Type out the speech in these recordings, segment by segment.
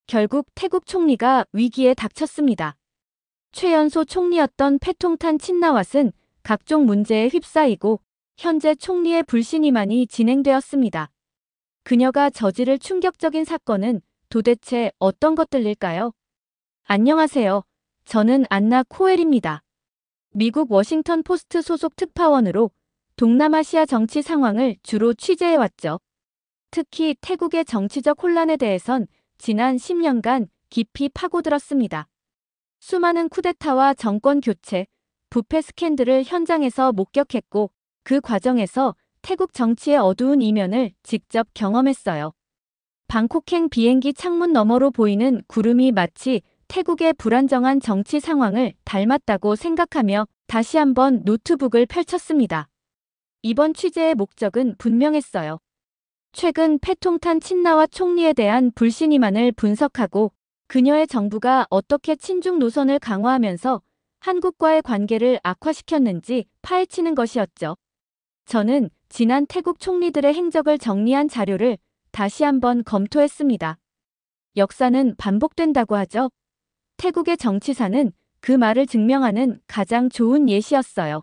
결국 태국 총리가 위기에 닥쳤습니다. 최연소 총리였던 패통탄 친나왓은 각종 문제에 휩싸이고 현재 총리의 불신임안이 진행되었습니다. 그녀가 저지를 충격적인 사건은 도대체 어떤 것들일까요? 안녕하세요. 저는 안나 코엘입니다. 미국 워싱턴 포스트 소속 특파원으로 동남아시아 정치 상황을 주로 취재해왔죠. 특히 태국의 정치적 혼란에 대해선 지난 10년간 깊이 파고들었습니다. 수많은 쿠데타와 정권 교체, 부패 스캔들을 현장에서 목격했고 그 과정에서 태국 정치의 어두운 이면을 직접 경험했어요. 방콕행 비행기 창문 너머로 보이는 구름이 마치 태국의 불안정한 정치 상황을 닮았다고 생각하며 다시 한번 노트북을 펼쳤습니다. 이번 취재의 목적은 분명했어요. 최근 패통탄 친나와 총리에 대한 불신임안을 분석하고 그녀의 정부가 어떻게 친중 노선을 강화하면서 한국과의 관계를 악화시켰는지 파헤치는 것이었죠. 저는 지난 태국 총리들의 행적을 정리한 자료를 다시 한번 검토했습니다. 역사는 반복된다고 하죠. 태국의 정치사는 그 말을 증명하는 가장 좋은 예시였어요.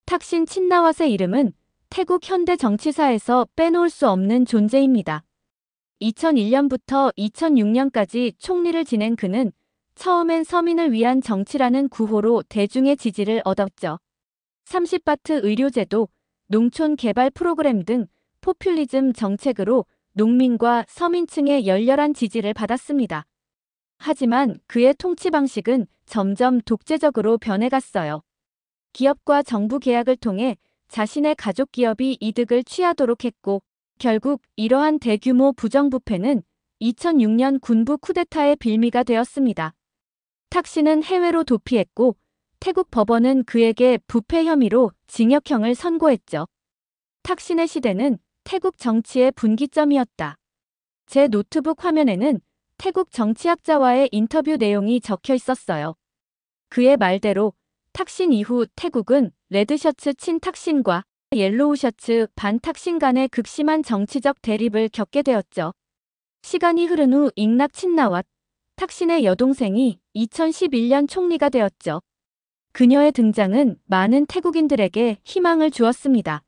탁신 친나왓의 이름은 태국 현대 정치사에서 빼놓을 수 없는 존재입니다. 2001년부터 2006년까지 총리를 지낸 그는 처음엔 서민을 위한 정치라는 구호로 대중의 지지를 얻었죠. 30바트 의료제도, 농촌 개발 프로그램 등 포퓰리즘 정책으로 농민과 서민층의 열렬한 지지를 받았습니다. 하지만 그의 통치 방식은 점점 독재적으로 변해갔어요. 기업과 정부 계약을 통해 자신의 가족 기업이 이득을 취하도록 했고 결국 이러한 대규모 부정부패는 2006년 군부 쿠데타의 빌미가 되었습니다. 탁신은 해외로 도피했고 태국 법원은 그에게 부패 혐의로 징역형을 선고했죠. 탁신의 시대는 태국 정치의 분기점이었다. 제 노트북 화면에는 태국 정치학자와의 인터뷰 내용이 적혀 있었어요. 그의 말대로 탁신 이후 태국은 레드셔츠 친 탁신과 옐로우 셔츠 반 탁신 간의 극심한 정치적 대립을 겪게 되었죠. 시간이 흐른 후 잉낙 친나왓, 탁신의 여동생이 2011년 총리가 되었죠. 그녀의 등장은 많은 태국인들에게 희망을 주었습니다.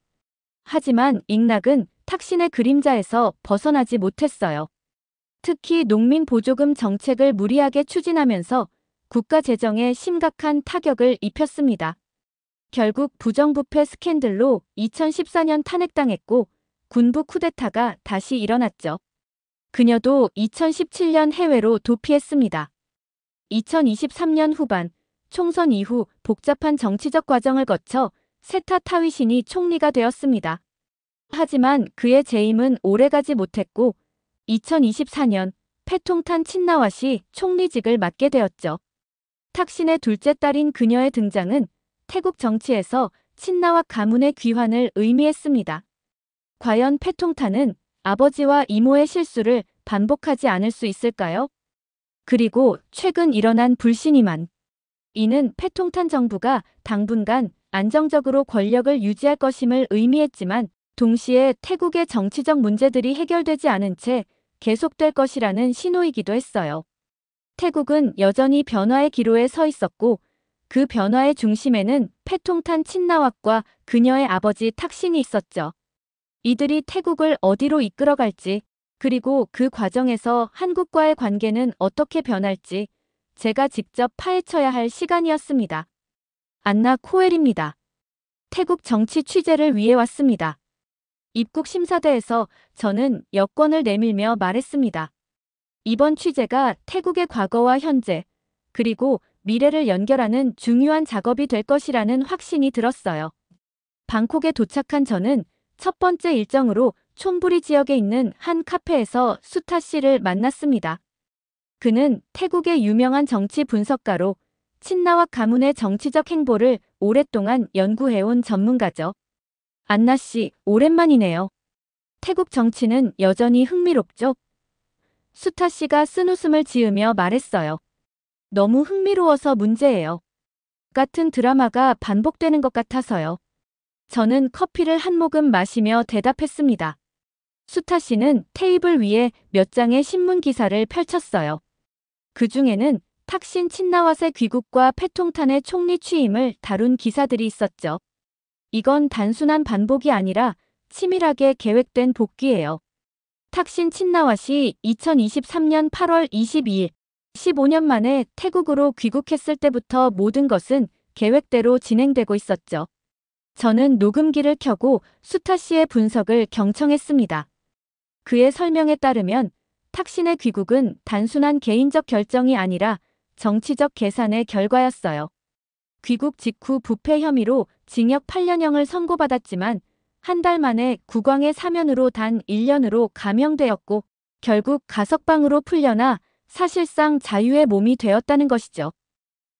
하지만 잉낙은 탁신의 그림자에서 벗어나지 못했어요. 특히 농민 보조금 정책을 무리하게 추진하면서 국가 재정에 심각한 타격을 입혔습니다. 결국 부정부패 스캔들로 2014년 탄핵당했고 군부 쿠데타가 다시 일어났죠. 그녀도 2017년 해외로 도피했습니다. 2023년 후반 총선 이후 복잡한 정치적 과정을 거쳐 세타 타위신이 총리가 되었습니다. 하지만 그의 재임은 오래가지 못했고 2024년 패통탄 친나왓이 총리직을 맡게 되었죠. 탁신의 둘째 딸인 그녀의 등장은 태국 정치에서 친나왓 가문의 귀환을 의미했습니다. 과연 패통탄은 아버지와 이모의 실수를 반복하지 않을 수 있을까요? 그리고 최근 일어난 불신임안. 이는 패통탄 정부가 당분간 안정적으로 권력을 유지할 것임을 의미했지만 동시에 태국의 정치적 문제들이 해결되지 않은 채 계속될 것이라는 신호이기도 했어요. 태국은 여전히 변화의 기로에 서 있었고 그 변화의 중심에는 패통탄 친나왓과 그녀의 아버지 탁신이 있었죠. 이들이 태국을 어디로 이끌어갈지 그리고 그 과정에서 한국과의 관계는 어떻게 변할지 제가 직접 파헤쳐야 할 시간이었습니다. 안나 코엘입니다. 태국 정치 취재를 위해 왔습니다. 입국 심사대에서 저는 여권을 내밀며 말했습니다. 이번 취재가 태국의 과거와 현재, 그리고 미래를 연결하는 중요한 작업이 될 것이라는 확신이 들었어요. 방콕에 도착한 저는 첫 번째 일정으로 촌부리 지역에 있는 한 카페에서 수타 씨를 만났습니다. 그는 태국의 유명한 정치 분석가로 친나왓 가문의 정치적 행보를 오랫동안 연구해온 전문가죠. 안나 씨, 오랜만이네요. 태국 정치는 여전히 흥미롭죠? 수타 씨가 쓴웃음을 지으며 말했어요. 너무 흥미로워서 문제예요. 같은 드라마가 반복되는 것 같아서요. 저는 커피를 한 모금 마시며 대답했습니다. 수타 씨는 테이블 위에 몇 장의 신문 기사를 펼쳤어요. 그 중에는 탁신 친나왓의 귀국과 패통탄의 총리 취임을 다룬 기사들이 있었죠. 이건 단순한 반복이 아니라 치밀하게 계획된 복귀예요. 탁신 친나왓이 2023년 8월 22일, 15년 만에 태국으로 귀국했을 때부터 모든 것은 계획대로 진행되고 있었죠. 저는 녹음기를 켜고 수타 씨의 분석을 경청했습니다. 그의 설명에 따르면 탁신의 귀국은 단순한 개인적 결정이 아니라 정치적 계산의 결과였어요. 귀국 직후 부패 혐의로 징역 8년형을 선고받았지만 한 달 만에 국왕의 사면으로 단 1년으로 감형되었고 결국 가석방으로 풀려나 사실상 자유의 몸이 되었다는 것이죠.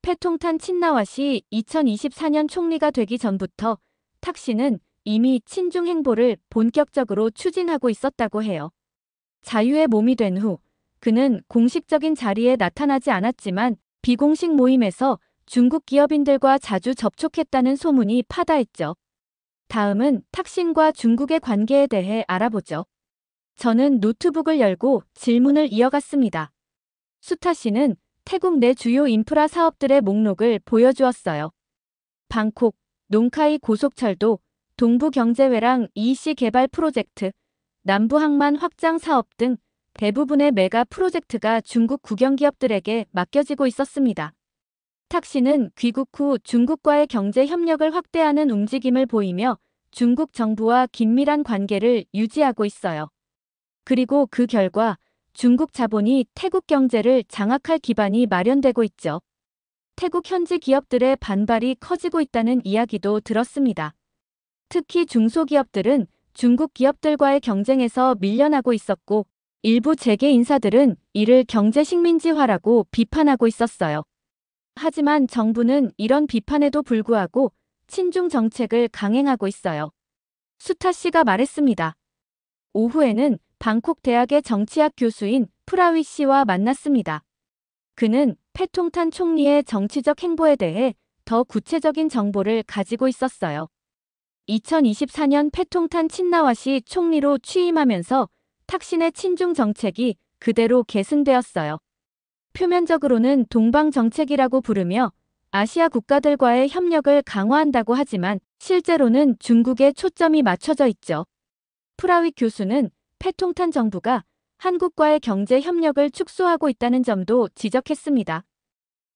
패통탄 친나왓이 2024년 총리가 되기 전부터 탁신은 이미 친중 행보를 본격적으로 추진하고 있었다고 해요. 자유의 몸이 된 후 그는 공식적인 자리에 나타나지 않았지만 비공식 모임에서 중국 기업인들과 자주 접촉했다는 소문이 파다했죠. 다음은 탁신과 중국의 관계에 대해 알아보죠. 저는 노트북을 열고 질문을 이어갔습니다. 수타 씨는 태국 내 주요 인프라 사업들의 목록을 보여주었어요. 방콕, 농카이 고속철도, 동부경제회랑 EC 개발 프로젝트, 남부항만 확장 사업 등 대부분의 메가 프로젝트가 중국 국영기업들에게 맡겨지고 있었습니다. 탁신은 귀국 후 중국과의 경제 협력을 확대하는 움직임을 보이며 중국 정부와 긴밀한 관계를 유지하고 있어요. 그리고 그 결과 중국 자본이 태국 경제를 장악할 기반이 마련되고 있죠. 태국 현지 기업들의 반발이 커지고 있다는 이야기도 들었습니다. 특히 중소기업들은 중국 기업들과의 경쟁에서 밀려나고 있었고 일부 재계 인사들은 이를 경제 식민지화라고 비판하고 있었어요. 하지만 정부는 이런 비판에도 불구하고 친중 정책을 강행하고 있어요. 수타 씨가 말했습니다. 오후에는 방콕 대학의 정치학 교수인 프라위 씨와 만났습니다. 그는 패통탄 총리의 정치적 행보에 대해 더 구체적인 정보를 가지고 있었어요. 2024년 패통탄 친나왓이 총리로 취임하면서 탁신의 친중 정책이 그대로 계승되었어요. 표면적으로는 동방 정책이라고 부르며 아시아 국가들과의 협력을 강화한다고 하지만 실제로는 중국에 초점이 맞춰져 있죠. 프라위 교수는 패통탄 정부가 한국과의 경제 협력을 축소하고 있다는 점도 지적했습니다.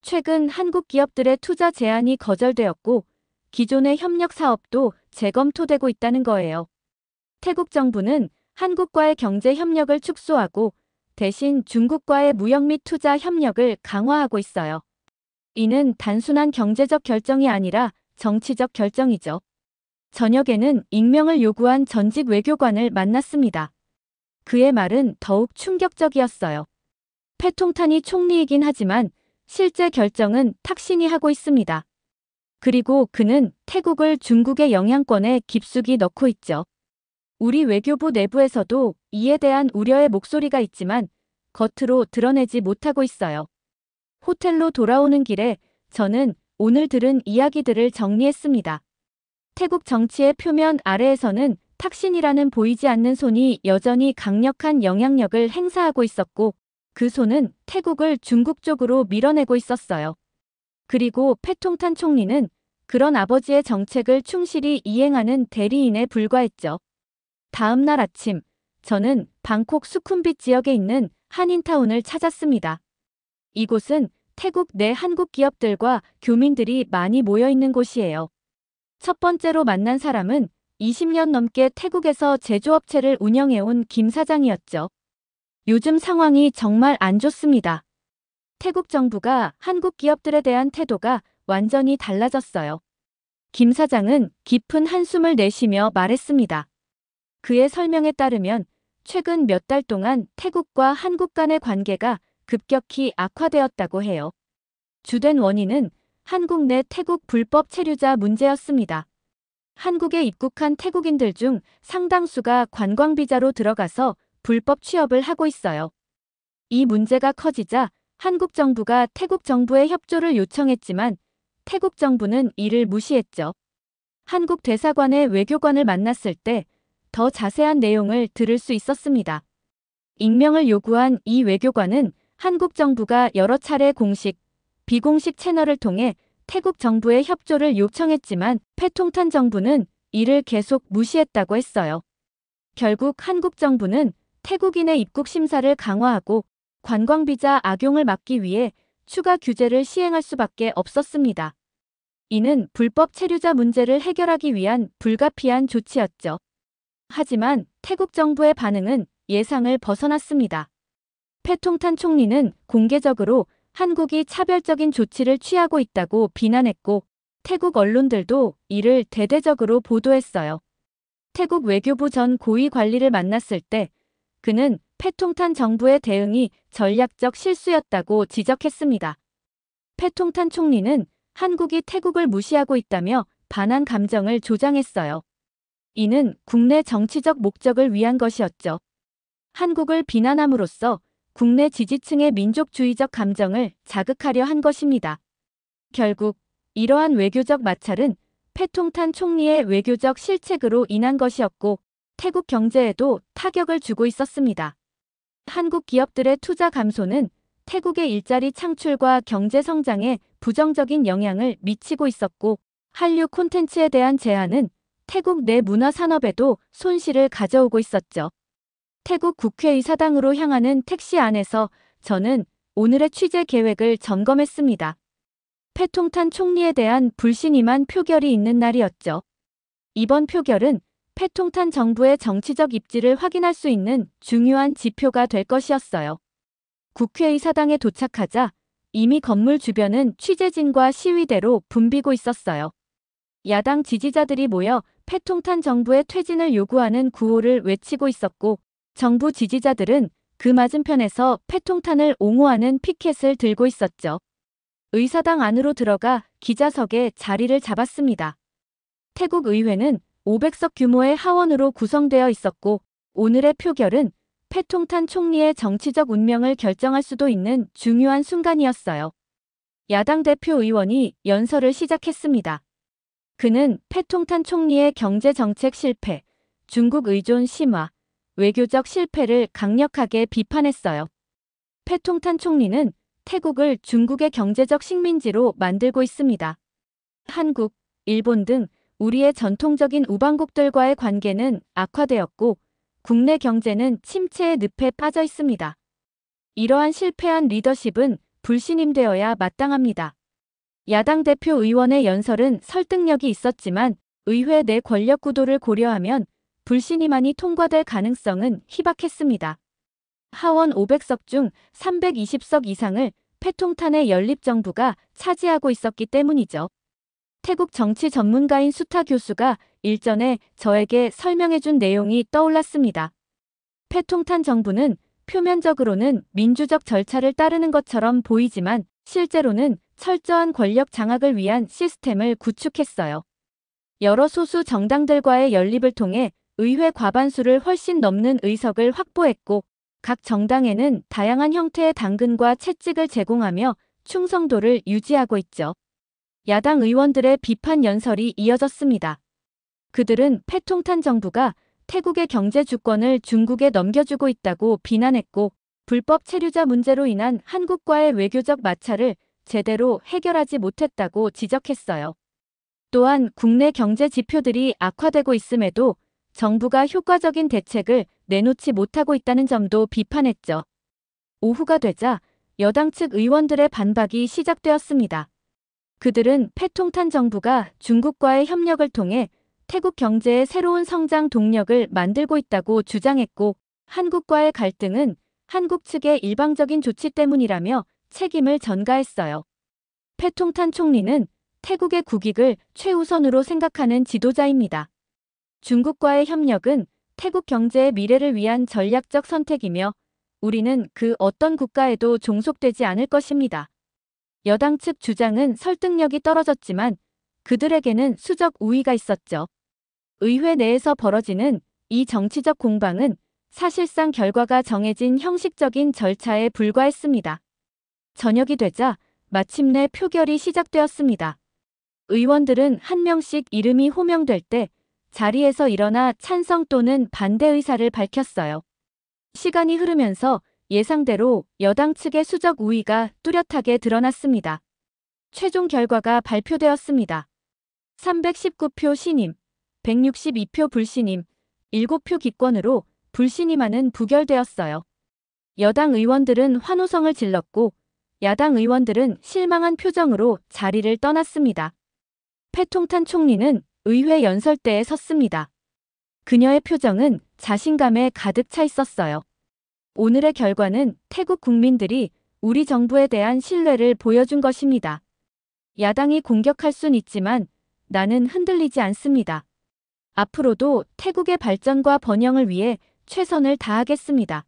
최근 한국 기업들의 투자 제한이 거절되었고 기존의 협력 사업도 재검토되고 있다는 거예요. 태국 정부는 한국과의 경제 협력을 축소하고 대신 중국과의 무역 및 투자 협력을 강화하고 있어요. 이는 단순한 경제적 결정이 아니라 정치적 결정이죠. 저녁에는 익명을 요구한 전직 외교관을 만났습니다. 그의 말은 더욱 충격적이었어요. 패통탄이 총리이긴 하지만 실제 결정은 탁신이 하고 있습니다. 그리고 그는 태국을 중국의 영향권에 깊숙이 넣고 있죠. 우리 외교부 내부에서도 이에 대한 우려의 목소리가 있지만 겉으로 드러내지 못하고 있어요. 호텔로 돌아오는 길에 저는 오늘 들은 이야기들을 정리했습니다. 태국 정치의 표면 아래에서는 탁신이라는 보이지 않는 손이 여전히 강력한 영향력을 행사하고 있었고 그 손은 태국을 중국 쪽으로 밀어내고 있었어요. 그리고 패통탄 총리는 그런 아버지의 정책을 충실히 이행하는 대리인에 불과했죠. 다음 날 아침, 저는 방콕 수쿰빗 지역에 있는 한인타운을 찾았습니다. 이곳은 태국 내 한국 기업들과 교민들이 많이 모여 있는 곳이에요. 첫 번째로 만난 사람은 20년 넘게 태국에서 제조업체를 운영해온 김 사장이었죠. 요즘 상황이 정말 안 좋습니다. 태국 정부가 한국 기업들에 대한 태도가 완전히 달라졌어요. 김 사장은 깊은 한숨을 내쉬며 말했습니다. 그의 설명에 따르면 최근 몇 달 동안 태국과 한국 간의 관계가 급격히 악화되었다고 해요. 주된 원인은 한국 내 태국 불법 체류자 문제였습니다. 한국에 입국한 태국인들 중 상당수가 관광비자로 들어가서 불법 취업을 하고 있어요. 이 문제가 커지자 한국 정부가 태국 정부의 협조를 요청했지만 태국 정부는 이를 무시했죠. 한국 대사관의 외교관을 만났을 때 더 자세한 내용을 들을 수 있었습니다. 익명을 요구한 이 외교관은 한국 정부가 여러 차례 공식, 비공식 채널을 통해 태국 정부의 협조를 요청했지만 패통탄 정부는 이를 계속 무시했다고 했어요. 결국 한국 정부는 태국인의 입국 심사를 강화하고 관광비자 악용을 막기 위해 추가 규제를 시행할 수밖에 없었습니다. 이는 불법 체류자 문제를 해결하기 위한 불가피한 조치였죠. 하지만 태국 정부의 반응은 예상을 벗어났습니다. 패통탄 총리는 공개적으로 한국이 차별적인 조치를 취하고 있다고 비난했고 태국 언론들도 이를 대대적으로 보도했어요. 태국 외교부 전 고위 관리를 만났을 때 그는 패통탄 정부의 대응이 전략적 실수였다고 지적했습니다. 패통탄 총리는 한국이 태국을 무시하고 있다며 반한 감정을 조장했어요. 이는 국내 정치적 목적을 위한 것이었죠. 한국을 비난함으로써 국내 지지층의 민족주의적 감정을 자극하려 한 것입니다. 결국 이러한 외교적 마찰은 패통탄 총리의 외교적 실책으로 인한 것이었고 태국 경제에도 타격을 주고 있었습니다. 한국 기업들의 투자 감소는 태국의 일자리 창출과 경제 성장에 부정적인 영향을 미치고 있었고 한류 콘텐츠에 대한 제한은 태국 내 문화 산업에도 손실을 가져오고 있었죠. 태국 국회의사당으로 향하는 택시 안에서 저는 오늘의 취재 계획을 점검했습니다. 패통탄 총리에 대한 불신임한 표결이 있는 날이었죠. 이번 표결은 패통탄 정부의 정치적 입지를 확인할 수 있는 중요한 지표가 될 것이었어요. 국회의사당에 도착하자 이미 건물 주변은 취재진과 시위대로 붐비고 있었어요. 야당 지지자들이 모여 패통탄 정부의 퇴진을 요구하는 구호를 외치고 있었고 정부 지지자들은 그 맞은편에서 패통탄을 옹호하는 피켓을 들고 있었죠. 의사당 안으로 들어가 기자석에 자리를 잡았습니다. 태국 의회는 500석 규모의 하원으로 구성되어 있었고 오늘의 표결은 패통탄 총리의 정치적 운명을 결정할 수도 있는 중요한 순간이었어요. 야당 대표 의원이 연설을 시작했습니다. 그는 패통탄 총리의 경제정책 실패, 중국 의존 심화, 외교적 실패를 강력하게 비판했어요. 패통탄 총리는 태국을 중국의 경제적 식민지로 만들고 있습니다. 한국, 일본 등 우리의 전통적인 우방국들과의 관계는 악화되었고 국내 경제는 침체의 늪에 빠져 있습니다. 이러한 실패한 리더십은 불신임되어야 마땅합니다. 야당 대표 의원의 연설은 설득력이 있었지만 의회 내 권력 구도를 고려하면 불신임안이 통과될 가능성은 희박했습니다. 하원 500석 중 320석 이상을 패통탄의 연립정부가 차지하고 있었기 때문이죠. 태국 정치 전문가인 수타 교수가 일전에 저에게 설명해준 내용이 떠올랐습니다. 패통탄 정부는 표면적으로는 민주적 절차를 따르는 것처럼 보이지만 실제로는 철저한 권력 장악을 위한 시스템을 구축했어요. 여러 소수 정당들과의 연립을 통해 의회 과반수를 훨씬 넘는 의석을 확보했고 각 정당에는 다양한 형태의 당근과 채찍을 제공하며 충성도를 유지하고 있죠. 야당 의원들의 비판 연설이 이어졌습니다. 그들은 패통탄 정부가 태국의 경제 주권을 중국에 넘겨주고 있다고 비난했고 불법 체류자 문제로 인한 한국과의 외교적 마찰을 제대로 해결하지 못했다고 지적했어요. 또한 국내 경제 지표들이 악화되고 있음에도 정부가 효과적인 대책을 내놓지 못하고 있다는 점도 비판했죠. 오후가 되자 여당 측 의원들의 반박이 시작되었습니다. 그들은 패통탄 정부가 중국과의 협력을 통해 태국 경제의 새로운 성장 동력을 만들고 있다고 주장했고 한국과의 갈등은 한국 측의 일방적인 조치 때문이라며 책임을 전가했어요. 패통탄 총리는 태국의 국익을 최우선으로 생각하는 지도자입니다. 중국과의 협력은 태국 경제의 미래를 위한 전략적 선택이며 우리는 그 어떤 국가에도 종속되지 않을 것입니다. 여당 측 주장은 설득력이 떨어졌지만 그들에게는 수적 우위가 있었죠. 의회 내에서 벌어지는 이 정치적 공방은 사실상 결과가 정해진 형식적인 절차에 불과했습니다. 저녁이 되자 마침내 표결이 시작되었습니다. 의원들은 한 명씩 이름이 호명될 때 자리에서 일어나 찬성 또는 반대 의사를 밝혔어요. 시간이 흐르면서 예상대로 여당 측의 수적 우위가 뚜렷하게 드러났습니다. 최종 결과가 발표되었습니다. 319표 신임, 162표 불신임, 7표 기권으로 불신임안은 부결되었어요. 여당 의원들은 환호성을 질렀고 야당 의원들은 실망한 표정으로 자리를 떠났습니다. 패통탄 총리는 의회 연설대에 섰습니다. 그녀의 표정은 자신감에 가득 차 있었어요. 오늘의 결과는 태국 국민들이 우리 정부에 대한 신뢰를 보여준 것입니다. 야당이 공격할 순 있지만 나는 흔들리지 않습니다. 앞으로도 태국의 발전과 번영을 위해 최선을 다하겠습니다.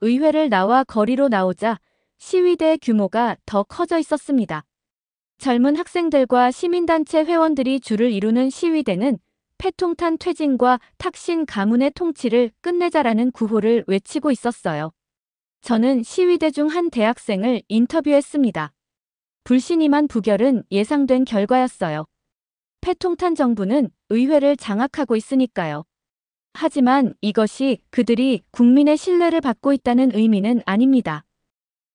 의회를 나와 거리로 나오자 시위대의 규모가 더 커져 있었습니다. 젊은 학생들과 시민단체 회원들이 줄을 이루는 시위대는 패통탄 퇴진과 탁신 가문의 통치를 끝내자라는 구호를 외치고 있었어요. 저는 시위대 중 한 대학생을 인터뷰했습니다. 불신임안 부결은 예상된 결과였어요. 패통탄 정부는 의회를 장악하고 있으니까요. 하지만 이것이 그들이 국민의 신뢰를 받고 있다는 의미는 아닙니다.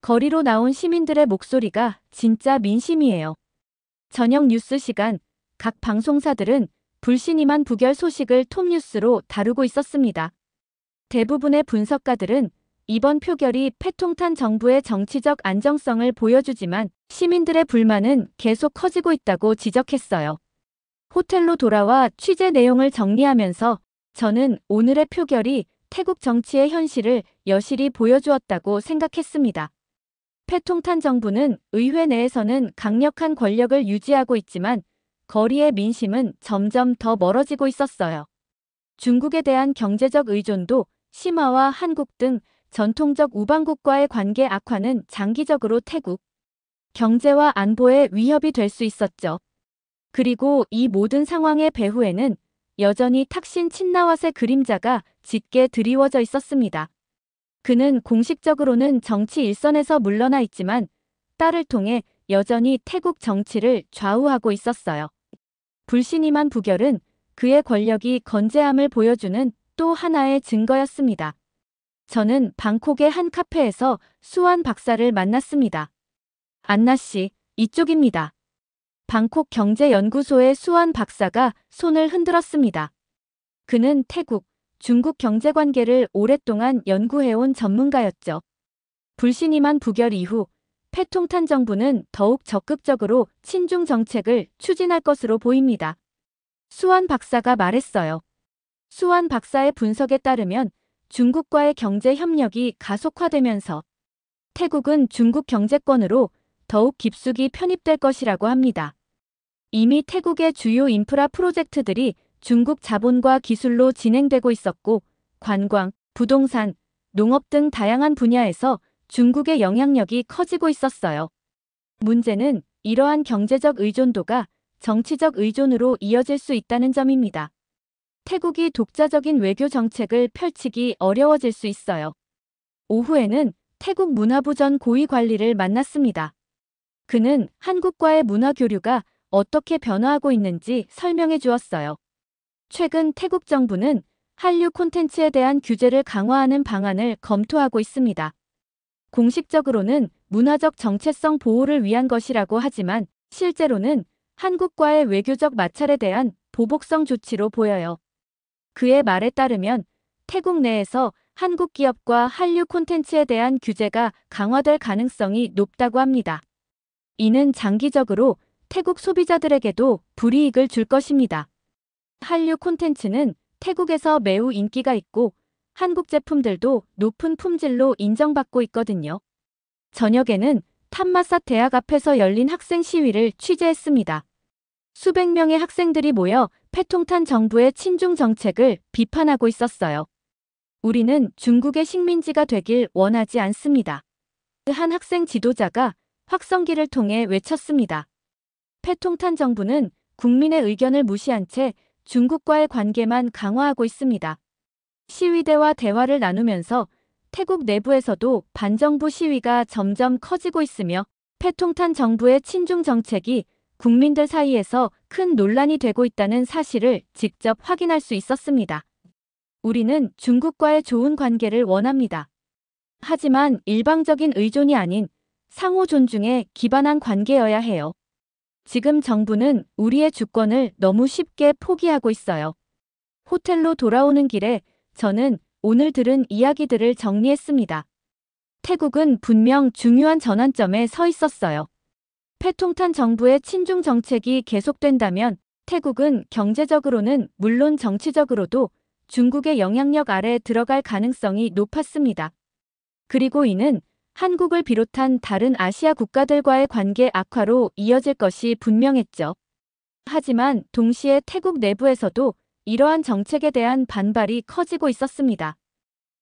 거리로 나온 시민들의 목소리가 진짜 민심이에요. 저녁 뉴스 시간, 각 방송사들은 불신임안 부결 소식을 톱뉴스로 다루고 있었습니다. 대부분의 분석가들은 이번 표결이 패통탄 정부의 정치적 안정성을 보여주지만 시민들의 불만은 계속 커지고 있다고 지적했어요. 호텔로 돌아와 취재 내용을 정리하면서 저는 오늘의 표결이 태국 정치의 현실을 여실히 보여주었다고 생각했습니다. 패통탄 정부는 의회 내에서는 강력한 권력을 유지하고 있지만 거리의 민심은 점점 더 멀어지고 있었어요. 중국에 대한 경제적 의존도 심화와 한국 등 전통적 우방국과의 관계 악화는 장기적으로 태국 경제와 안보에 위협이 될 수 있었죠. 그리고 이 모든 상황의 배후에는 여전히 탁신 친나왓의 그림자가 짙게 드리워져 있었습니다. 그는 공식적으로는 정치 일선에서 물러나 있지만 딸을 통해 여전히 태국 정치를 좌우하고 있었어요. 불신임안 부결은 그의 권력이 건재함을 보여주는 또 하나의 증거였습니다. 저는 방콕의 한 카페에서 수완 박사를 만났습니다. 안나 씨, 이쪽입니다. 방콕 경제연구소의 수완 박사가 손을 흔들었습니다. 그는 태국, 중국 경제관계를 오랫동안 연구해온 전문가였죠. 불신임안 부결 이후 패통탄 정부는 더욱 적극적으로 친중 정책을 추진할 것으로 보입니다. 수완 박사가 말했어요. 수완 박사의 분석에 따르면 중국과의 경제 협력이 가속화되면서 태국은 중국 경제권으로 더욱 깊숙이 편입될 것이라고 합니다. 이미 태국의 주요 인프라 프로젝트들이 중국 자본과 기술로 진행되고 있었고 관광, 부동산, 농업 등 다양한 분야에서 중국의 영향력이 커지고 있었어요. 문제는 이러한 경제적 의존도가 정치적 의존으로 이어질 수 있다는 점입니다. 태국이 독자적인 외교 정책을 펼치기 어려워질 수 있어요. 오후에는 태국 문화부 전 고위 관리를 만났습니다. 그는 한국과의 문화 교류가 어떻게 변화하고 있는지 설명해 주었어요. 최근 태국 정부는 한류 콘텐츠에 대한 규제를 강화하는 방안을 검토하고 있습니다. 공식적으로는 문화적 정체성 보호를 위한 것이라고 하지만 실제로는 한국과의 외교적 마찰에 대한 보복성 조치로 보여요. 그의 말에 따르면 태국 내에서 한국 기업과 한류 콘텐츠에 대한 규제가 강화될 가능성이 높다고 합니다. 이는 장기적으로 태국 소비자들에게도 불이익을 줄 것입니다. 한류 콘텐츠는 태국에서 매우 인기가 있고 한국 제품들도 높은 품질로 인정받고 있거든요. 저녁에는 탐마삿 대학 앞에서 열린 학생 시위를 취재했습니다. 수백 명의 학생들이 모여 패통탄 정부의 친중 정책을 비판하고 있었어요. 우리는 중국의 식민지가 되길 원하지 않습니다. 한 학생 지도자가 확성기를 통해 외쳤습니다. 패통탄 정부는 국민의 의견을 무시한 채 중국과의 관계만 강화하고 있습니다. 시위대와 대화를 나누면서 태국 내부에서도 반정부 시위가 점점 커지고 있으며 패통탄 정부의 친중 정책이 국민들 사이에서 큰 논란이 되고 있다는 사실을 직접 확인할 수 있었습니다. 우리는 중국과의 좋은 관계를 원합니다. 하지만 일방적인 의존이 아닌 상호 존중에 기반한 관계여야 해요. 지금 정부는 우리의 주권을 너무 쉽게 포기하고 있어요. 호텔로 돌아오는 길에 저는 오늘 들은 이야기들을 정리했습니다. 태국은 분명 중요한 전환점에 서 있었어요. 패통탄 정부의 친중 정책이 계속된다면 태국은 경제적으로는 물론 정치적으로도 중국의 영향력 아래 들어갈 가능성이 높았습니다. 그리고 이는 한국을 비롯한 다른 아시아 국가들과의 관계 악화로 이어질 것이 분명했죠. 하지만 동시에 태국 내부에서도 이러한 정책에 대한 반발이 커지고 있었습니다.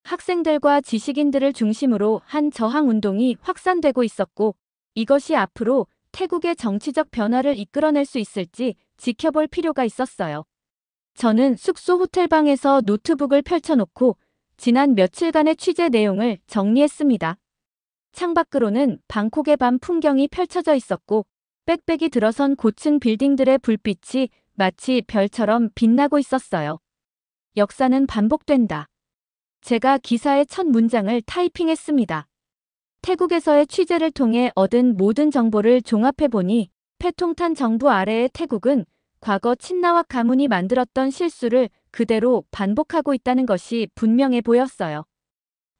학생들과 지식인들을 중심으로 한 저항 운동이 확산되고 있었고 이것이 앞으로 태국의 정치적 변화를 이끌어낼 수 있을지 지켜볼 필요가 있었어요. 저는 숙소 호텔방에서 노트북을 펼쳐놓고 지난 며칠간의 취재 내용을 정리했습니다. 창밖으로는 방콕의 밤 풍경이 펼쳐져 있었고 빽빽이 들어선 고층 빌딩들의 불빛이 마치 별처럼 빛나고 있었어요. 역사는 반복된다. 제가 기사의 첫 문장을 타이핑했습니다. 태국에서의 취재를 통해 얻은 모든 정보를 종합해보니 패통탄 정부 아래의 태국은 과거 친나와 가문이 만들었던 실수를 그대로 반복하고 있다는 것이 분명해 보였어요.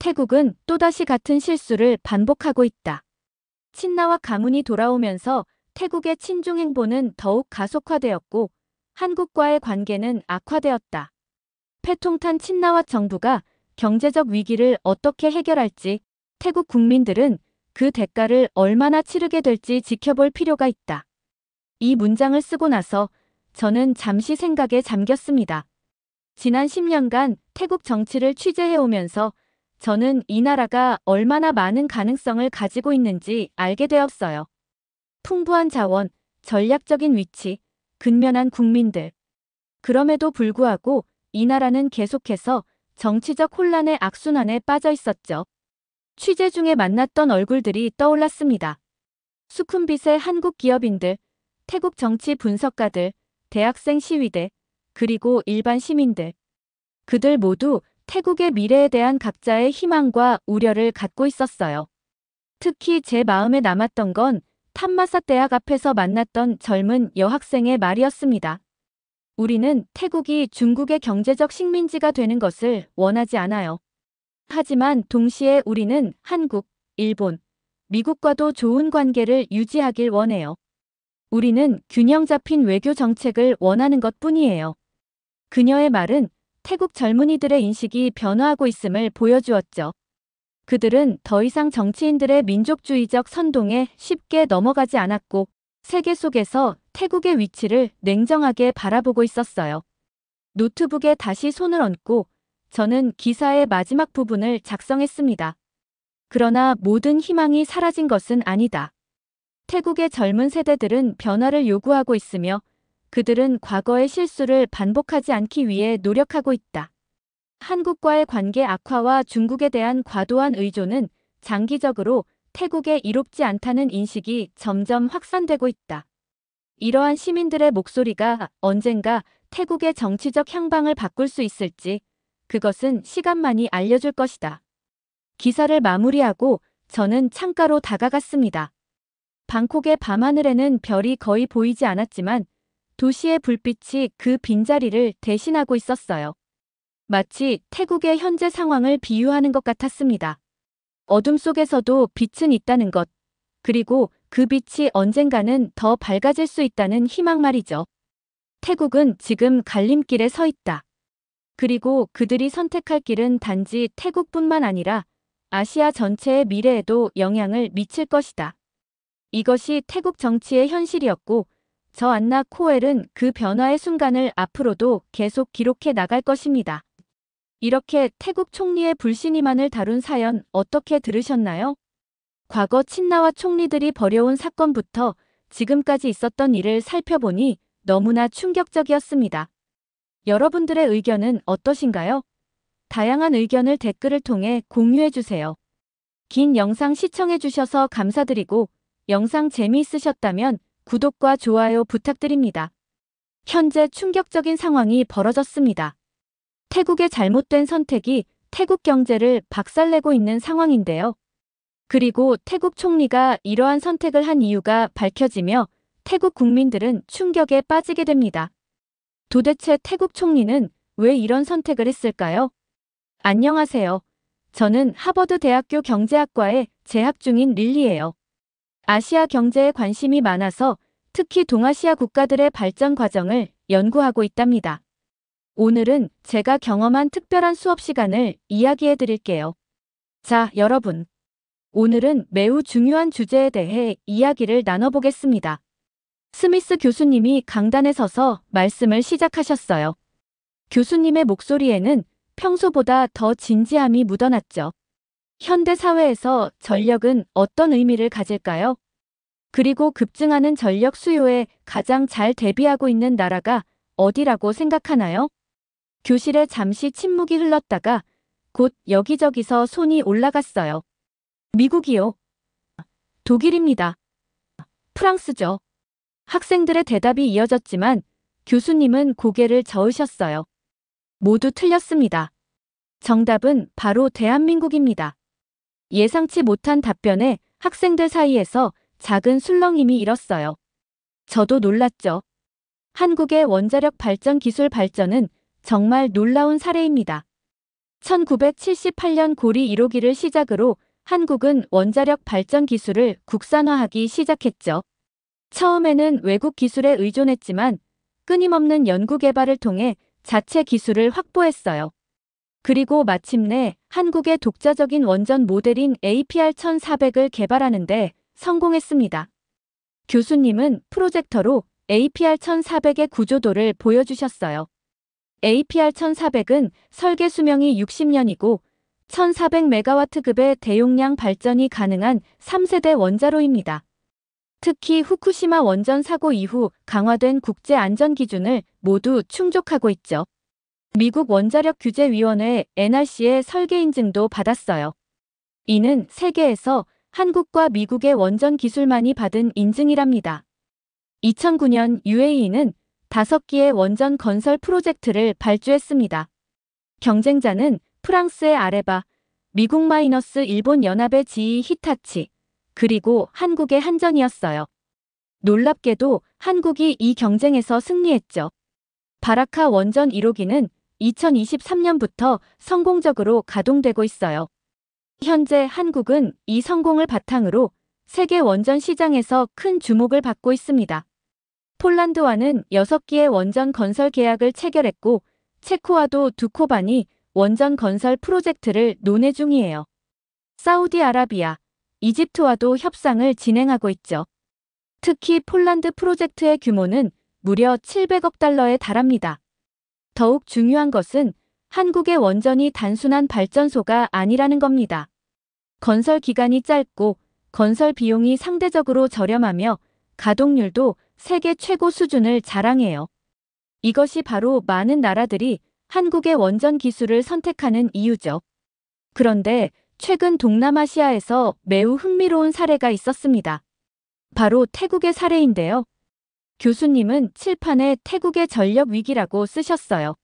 태국은 또다시 같은 실수를 반복하고 있다. 친나와 가문이 돌아오면서 태국의 친중 행보는 더욱 가속화되었고 한국과의 관계는 악화되었다. 패통탄 친나와 정부가 경제적 위기를 어떻게 해결할지 태국 국민들은 그 대가를 얼마나 치르게 될지 지켜볼 필요가 있다. 이 문장을 쓰고 나서 저는 잠시 생각에 잠겼습니다. 지난 10년간 태국 정치를 취재해오면서 저는 이 나라가 얼마나 많은 가능성을 가지고 있는지 알게 되었어요. 풍부한 자원, 전략적인 위치, 근면한 국민들. 그럼에도 불구하고 이 나라는 계속해서 정치적 혼란의 악순환에 빠져 있었죠. 취재 중에 만났던 얼굴들이 떠올랐습니다. 수쿰빗의 한국 기업인들, 태국 정치 분석가들, 대학생 시위대, 그리고 일반 시민들. 그들 모두 태국의 미래에 대한 각자의 희망과 우려를 갖고 있었어요. 특히 제 마음에 남았던 건 탐마삿 대학 앞에서 만났던 젊은 여학생의 말이었습니다. 우리는 태국이 중국의 경제적 식민지가 되는 것을 원하지 않아요. 하지만 동시에 우리는 한국, 일본, 미국과도 좋은 관계를 유지하길 원해요. 우리는 균형 잡힌 외교 정책을 원하는 것뿐이에요. 그녀의 말은 태국 젊은이들의 인식이 변화하고 있음을 보여주었죠. 그들은 더 이상 정치인들의 민족주의적 선동에 쉽게 넘어가지 않았고 세계 속에서 태국의 위치를 냉정하게 바라보고 있었어요. 노트북에 다시 손을 얹고 저는 기사의 마지막 부분을 작성했습니다. 그러나 모든 희망이 사라진 것은 아니다. 태국의 젊은 세대들은 변화를 요구하고 있으며 그들은 과거의 실수를 반복하지 않기 위해 노력하고 있다. 한국과의 관계 악화와 중국에 대한 과도한 의존은 장기적으로 태국에 이롭지 않다는 인식이 점점 확산되고 있다. 이러한 시민들의 목소리가 언젠가 태국의 정치적 향방을 바꿀 수 있을지 그것은 시간만이 알려줄 것이다. 기사를 마무리하고 저는 창가로 다가갔습니다. 방콕의 밤하늘에는 별이 거의 보이지 않았지만 도시의 불빛이 그 빈자리를 대신하고 있었어요. 마치 태국의 현재 상황을 비유하는 것 같았습니다. 어둠 속에서도 빛은 있다는 것, 그리고 그 빛이 언젠가는 더 밝아질 수 있다는 희망 말이죠. 태국은 지금 갈림길에 서 있다. 그리고 그들이 선택할 길은 단지 태국뿐만 아니라 아시아 전체의 미래에도 영향을 미칠 것이다. 이것이 태국 정치의 현실이었고 저 안나 코엘은 그 변화의 순간을 앞으로도 계속 기록해 나갈 것입니다. 이렇게 태국 총리의 불신임안을 다룬 사연 어떻게 들으셨나요? 과거 친나와 총리들이 벌여온 사건부터 지금까지 있었던 일을 살펴보니 너무나 충격적이었습니다. 여러분들의 의견은 어떠신가요? 다양한 의견을 댓글을 통해 공유해주세요. 긴 영상 시청해주셔서 감사드리고 영상 재미있으셨다면 구독과 좋아요 부탁드립니다. 현재 충격적인 상황이 벌어졌습니다. 태국의 잘못된 선택이 태국 경제를 박살내고 있는 상황인데요. 그리고 태국 총리가 이러한 선택을 한 이유가 밝혀지며 태국 국민들은 충격에 빠지게 됩니다. 도대체 태국 총리는 왜 이런 선택을 했을까요? 안녕하세요. 저는 하버드 대학교 경제학과에 재학 중인 릴리예요. 아시아 경제에 관심이 많아서 특히 동아시아 국가들의 발전 과정을 연구하고 있답니다. 오늘은 제가 경험한 특별한 수업 시간을 이야기해 드릴게요. 자, 여러분. 오늘은 매우 중요한 주제에 대해 이야기를 나눠보겠습니다. 스미스 교수님이 강단에 서서 말씀을 시작하셨어요. 교수님의 목소리에는 평소보다 더 진지함이 묻어났죠. 현대 사회에서 전력은 어떤 의미를 가질까요? 그리고 급증하는 전력 수요에 가장 잘 대비하고 있는 나라가 어디라고 생각하나요? 교실에 잠시 침묵이 흘렀다가 곧 여기저기서 손이 올라갔어요. 미국이요. 독일입니다. 프랑스죠. 학생들의 대답이 이어졌지만 교수님은 고개를 저으셨어요. 모두 틀렸습니다. 정답은 바로 대한민국입니다. 예상치 못한 답변에 학생들 사이에서 작은 술렁임이 일었어요. 저도 놀랐죠. 한국의 원자력 발전 기술 발전은 정말 놀라운 사례입니다. 1978년 고리 1호기를 시작으로 한국은 원자력 발전 기술을 국산화하기 시작했죠. 처음에는 외국 기술에 의존했지만 끊임없는 연구 개발을 통해 자체 기술을 확보했어요. 그리고 마침내 한국의 독자적인 원전 모델인 APR-1400을 개발하는 데 성공했습니다. 교수님은 프로젝터로 APR-1400의 구조도를 보여주셨어요. APR-1400은 설계 수명이 60년이고 1400메가와트급의 대용량 발전이 가능한 3세대 원자로입니다. 특히 후쿠시마 원전 사고 이후 강화된 국제 안전 기준을 모두 충족하고 있죠. 미국 원자력규제위원회 NRC의 설계 인증도 받았어요. 이는 세계에서 한국과 미국의 원전 기술만이 받은 인증이랍니다. 2009년 UAE는 5기의 원전 건설 프로젝트를 발주했습니다. 경쟁자는 프랑스의 아레바, 미국 일본 연합의 GE 히타치, 그리고 한국의 한전이었어요. 놀랍게도 한국이 이 경쟁에서 승리했죠. 바라카 원전 1호기는 2023년부터 성공적으로 가동되고 있어요. 현재 한국은 이 성공을 바탕으로 세계 원전 시장에서 큰 주목을 받고 있습니다. 폴란드와는 6기의 원전 건설 계약을 체결했고 체코와도 두코반이 원전 건설 프로젝트를 논의 중이에요. 사우디아라비아, 이집트와도 협상을 진행하고 있죠. 특히 폴란드 프로젝트의 규모는 무려 700억 달러에 달합니다. 더욱 중요한 것은 한국의 원전이 단순한 발전소가 아니라는 겁니다. 건설 기간이 짧고 건설 비용이 상대적으로 저렴하며 가동률도 세계 최고 수준을 자랑해요. 이것이 바로 많은 나라들이 한국의 원전 기술을 선택하는 이유죠. 그런데 최근 동남아시아에서 매우 흥미로운 사례가 있었습니다. 바로 태국의 사례인데요. 교수님은 칠판에 태국의 전력 위기라고 쓰셨어요.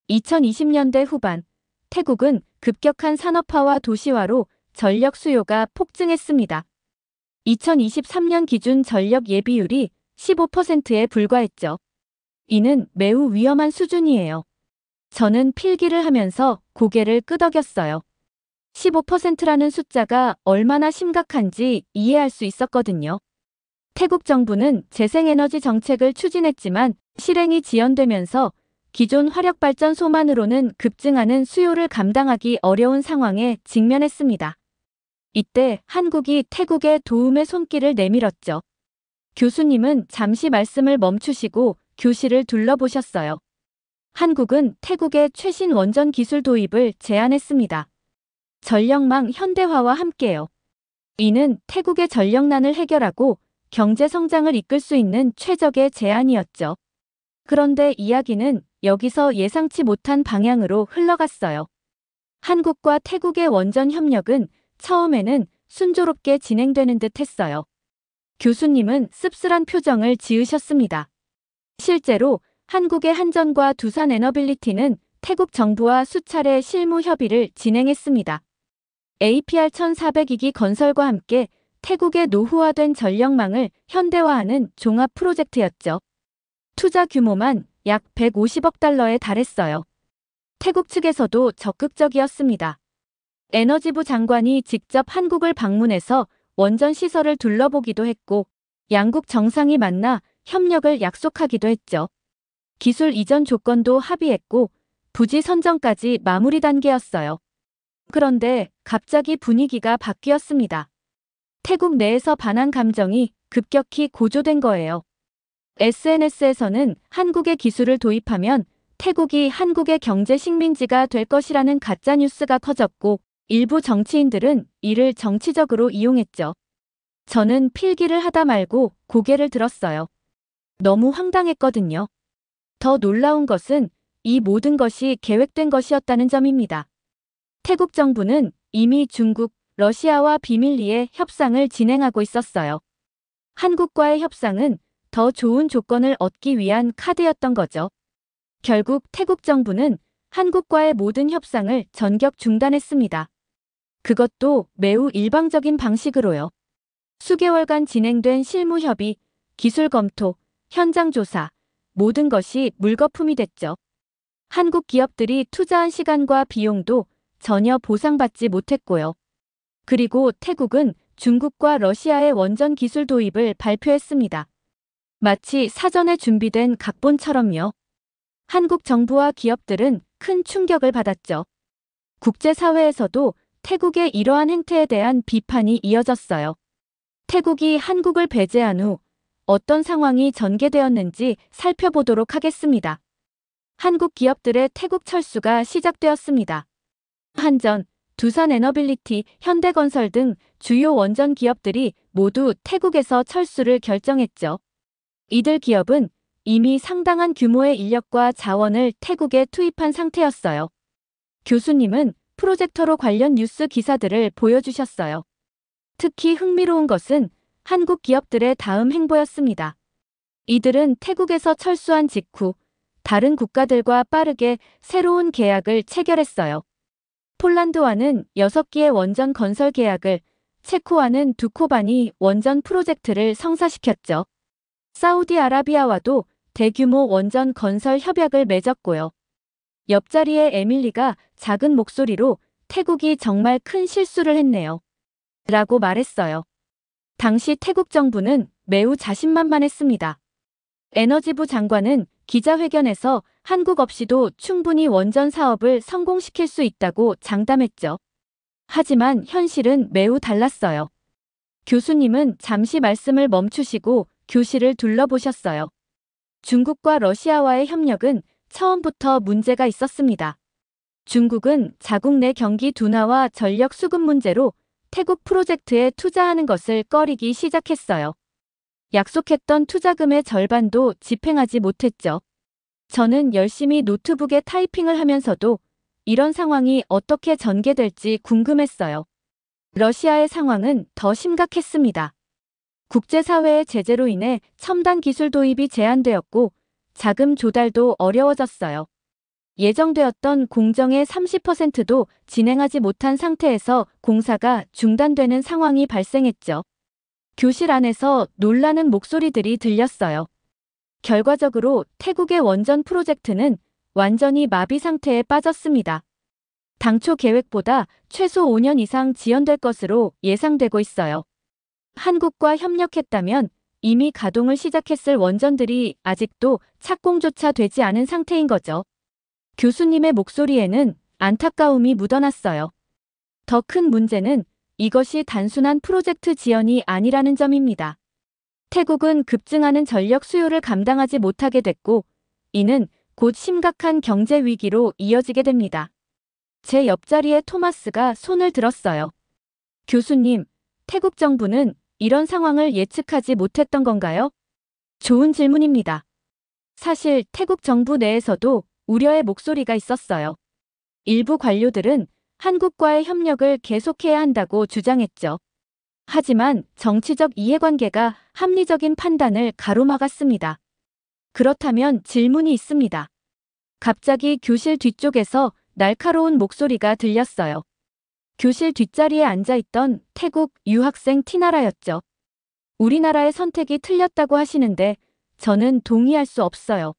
2020년대 후반, 태국은 급격한 산업화와 도시화로 전력 수요가 폭증했습니다. 2023년 기준 전력 예비율이 15%에 불과했죠. 이는 매우 위험한 수준이에요. 저는 필기를 하면서 고개를 끄덕였어요. 15%라는 숫자가 얼마나 심각한지 이해할 수 있었거든요. 태국 정부는 재생에너지 정책을 추진했지만 실행이 지연되면서 기존 화력발전소만으로는 급증하는 수요를 감당하기 어려운 상황에 직면했습니다. 이때 한국이 태국에 도움의 손길을 내밀었죠. 교수님은 잠시 말씀을 멈추시고 교실을 둘러보셨어요. 한국은 태국의 최신 원전 기술 도입을 제안했습니다. 전력망 현대화와 함께요. 이는 태국의 전력난을 해결하고 경제 성장을 이끌 수 있는 최적의 제안이었죠. 그런데 이야기는 여기서 예상치 못한 방향으로 흘러갔어요. 한국과 태국의 원전 협력은 처음에는 순조롭게 진행되는 듯 했어요. 교수님은 씁쓸한 표정을 지으셨습니다. 실제로 한국의 한전과 두산에너빌리티는 태국 정부와 수차례 실무 협의를 진행했습니다. APR 1400기기 건설과 함께 태국의 노후화된 전력망을 현대화하는 종합 프로젝트였죠. 투자 규모만 약 150억 달러에 달했어요. 태국 측에서도 적극적이었습니다. 에너지부 장관이 직접 한국을 방문해서 원전 시설을 둘러보기도 했고 양국 정상이 만나 협력을 약속하기도 했죠. 기술 이전 조건도 합의했고 부지 선정까지 마무리 단계였어요. 그런데 갑자기 분위기가 바뀌었습니다. 태국 내에서 반한 감정이 급격히 고조된 거예요. SNS에서는 한국의 기술을 도입하면 태국이 한국의 경제 식민지가 될 것이라는 가짜뉴스가 커졌고 일부 정치인들은 이를 정치적으로 이용했죠. 저는 필기를 하다 말고 고개를 들었어요. 너무 황당했거든요. 더 놀라운 것은 이 모든 것이 계획된 것이었다는 점입니다. 태국 정부는 이미 중국, 러시아와 비밀리에 협상을 진행하고 있었어요. 한국과의 협상은 더 좋은 조건을 얻기 위한 카드였던 거죠. 결국 태국 정부는 한국과의 모든 협상을 전격 중단했습니다. 그것도 매우 일방적인 방식으로요. 수개월간 진행된 실무 협의, 기술 검토, 현장 조사, 모든 것이 물거품이 됐죠. 한국 기업들이 투자한 시간과 비용도 전혀 보상받지 못했고요. 그리고 태국은 중국과 러시아의 원전 기술 도입을 발표했습니다. 마치 사전에 준비된 각본처럼요. 한국 정부와 기업들은 큰 충격을 받았죠. 국제사회에서도 태국의 이러한 행태에 대한 비판이 이어졌어요. 태국이 한국을 배제한 후 어떤 상황이 전개되었는지 살펴보도록 하겠습니다. 한국 기업들의 태국 철수가 시작되었습니다. 한전, 두산에너빌리티, 현대건설 등 주요 원전 기업들이 모두 태국에서 철수를 결정했죠. 이들 기업은 이미 상당한 규모의 인력과 자원을 태국에 투입한 상태였어요. 교수님은 프로젝터로 관련 뉴스 기사들을 보여주셨어요. 특히 흥미로운 것은 한국 기업들의 다음 행보였습니다. 이들은 태국에서 철수한 직후 다른 국가들과 빠르게 새로운 계약을 체결했어요. 폴란드와는 6개의 원전 건설 계약을, 체코와는 2코반이 원전 프로젝트를 성사시켰죠. 사우디아라비아와도 대규모 원전 건설 협약을 맺었고요. 옆자리의 에밀리가 작은 목소리로 태국이 정말 큰 실수를 했네요. 라고 말했어요. 당시 태국 정부는 매우 자신만만했습니다. 에너지부 장관은 기자회견에서 한국 없이도 충분히 원전 사업을 성공시킬 수 있다고 장담했죠. 하지만 현실은 매우 달랐어요. 교수님은 잠시 말씀을 멈추시고 교실을 둘러보셨어요. 중국과 러시아와의 협력은 처음부터 문제가 있었습니다. 중국은 자국 내 경기 둔화와 전력 수급 문제로 태국 프로젝트에 투자하는 것을 꺼리기 시작했어요. 약속했던 투자금의 절반도 집행하지 못했죠. 저는 열심히 노트북에 타이핑을 하면서도 이런 상황이 어떻게 전개될지 궁금했어요. 러시아의 상황은 더 심각했습니다. 국제사회의 제재로 인해 첨단 기술 도입이 제한되었고 자금 조달도 어려워졌어요. 예정되었던 공정의 30%도 진행하지 못한 상태에서 공사가 중단되는 상황이 발생했죠. 교실 안에서 놀라는 목소리들이 들렸어요. 결과적으로 태국의 원전 프로젝트는 완전히 마비 상태에 빠졌습니다. 당초 계획보다 최소 5년 이상 지연될 것으로 예상되고 있어요. 한국과 협력했다면 이미 가동을 시작했을 원전들이 아직도 착공조차 되지 않은 상태인 거죠. 교수님의 목소리에는 안타까움이 묻어났어요. 더 큰 문제는 이것이 단순한 프로젝트 지연이 아니라는 점입니다. 태국은 급증하는 전력 수요를 감당하지 못하게 됐고 이는 곧 심각한 경제 위기로 이어지게 됩니다. 제 옆자리에 토마스가 손을 들었어요. 교수님, 태국 정부는 이런 상황을 예측하지 못했던 건가요? 좋은 질문입니다. 사실 태국 정부 내에서도 우려의 목소리가 있었어요. 일부 관료들은 한국과의 협력을 계속해야 한다고 주장했죠. 하지만 정치적 이해관계가 합리적인 판단을 가로막았습니다. 그렇다면 질문이 있습니다. 갑자기 교실 뒤쪽에서 날카로운 목소리가 들렸어요. 교실 뒷자리에 앉아있던 태국 유학생 티나라였죠. 우리나라의 선택이 틀렸다고 하시는데 저는 동의할 수 없어요.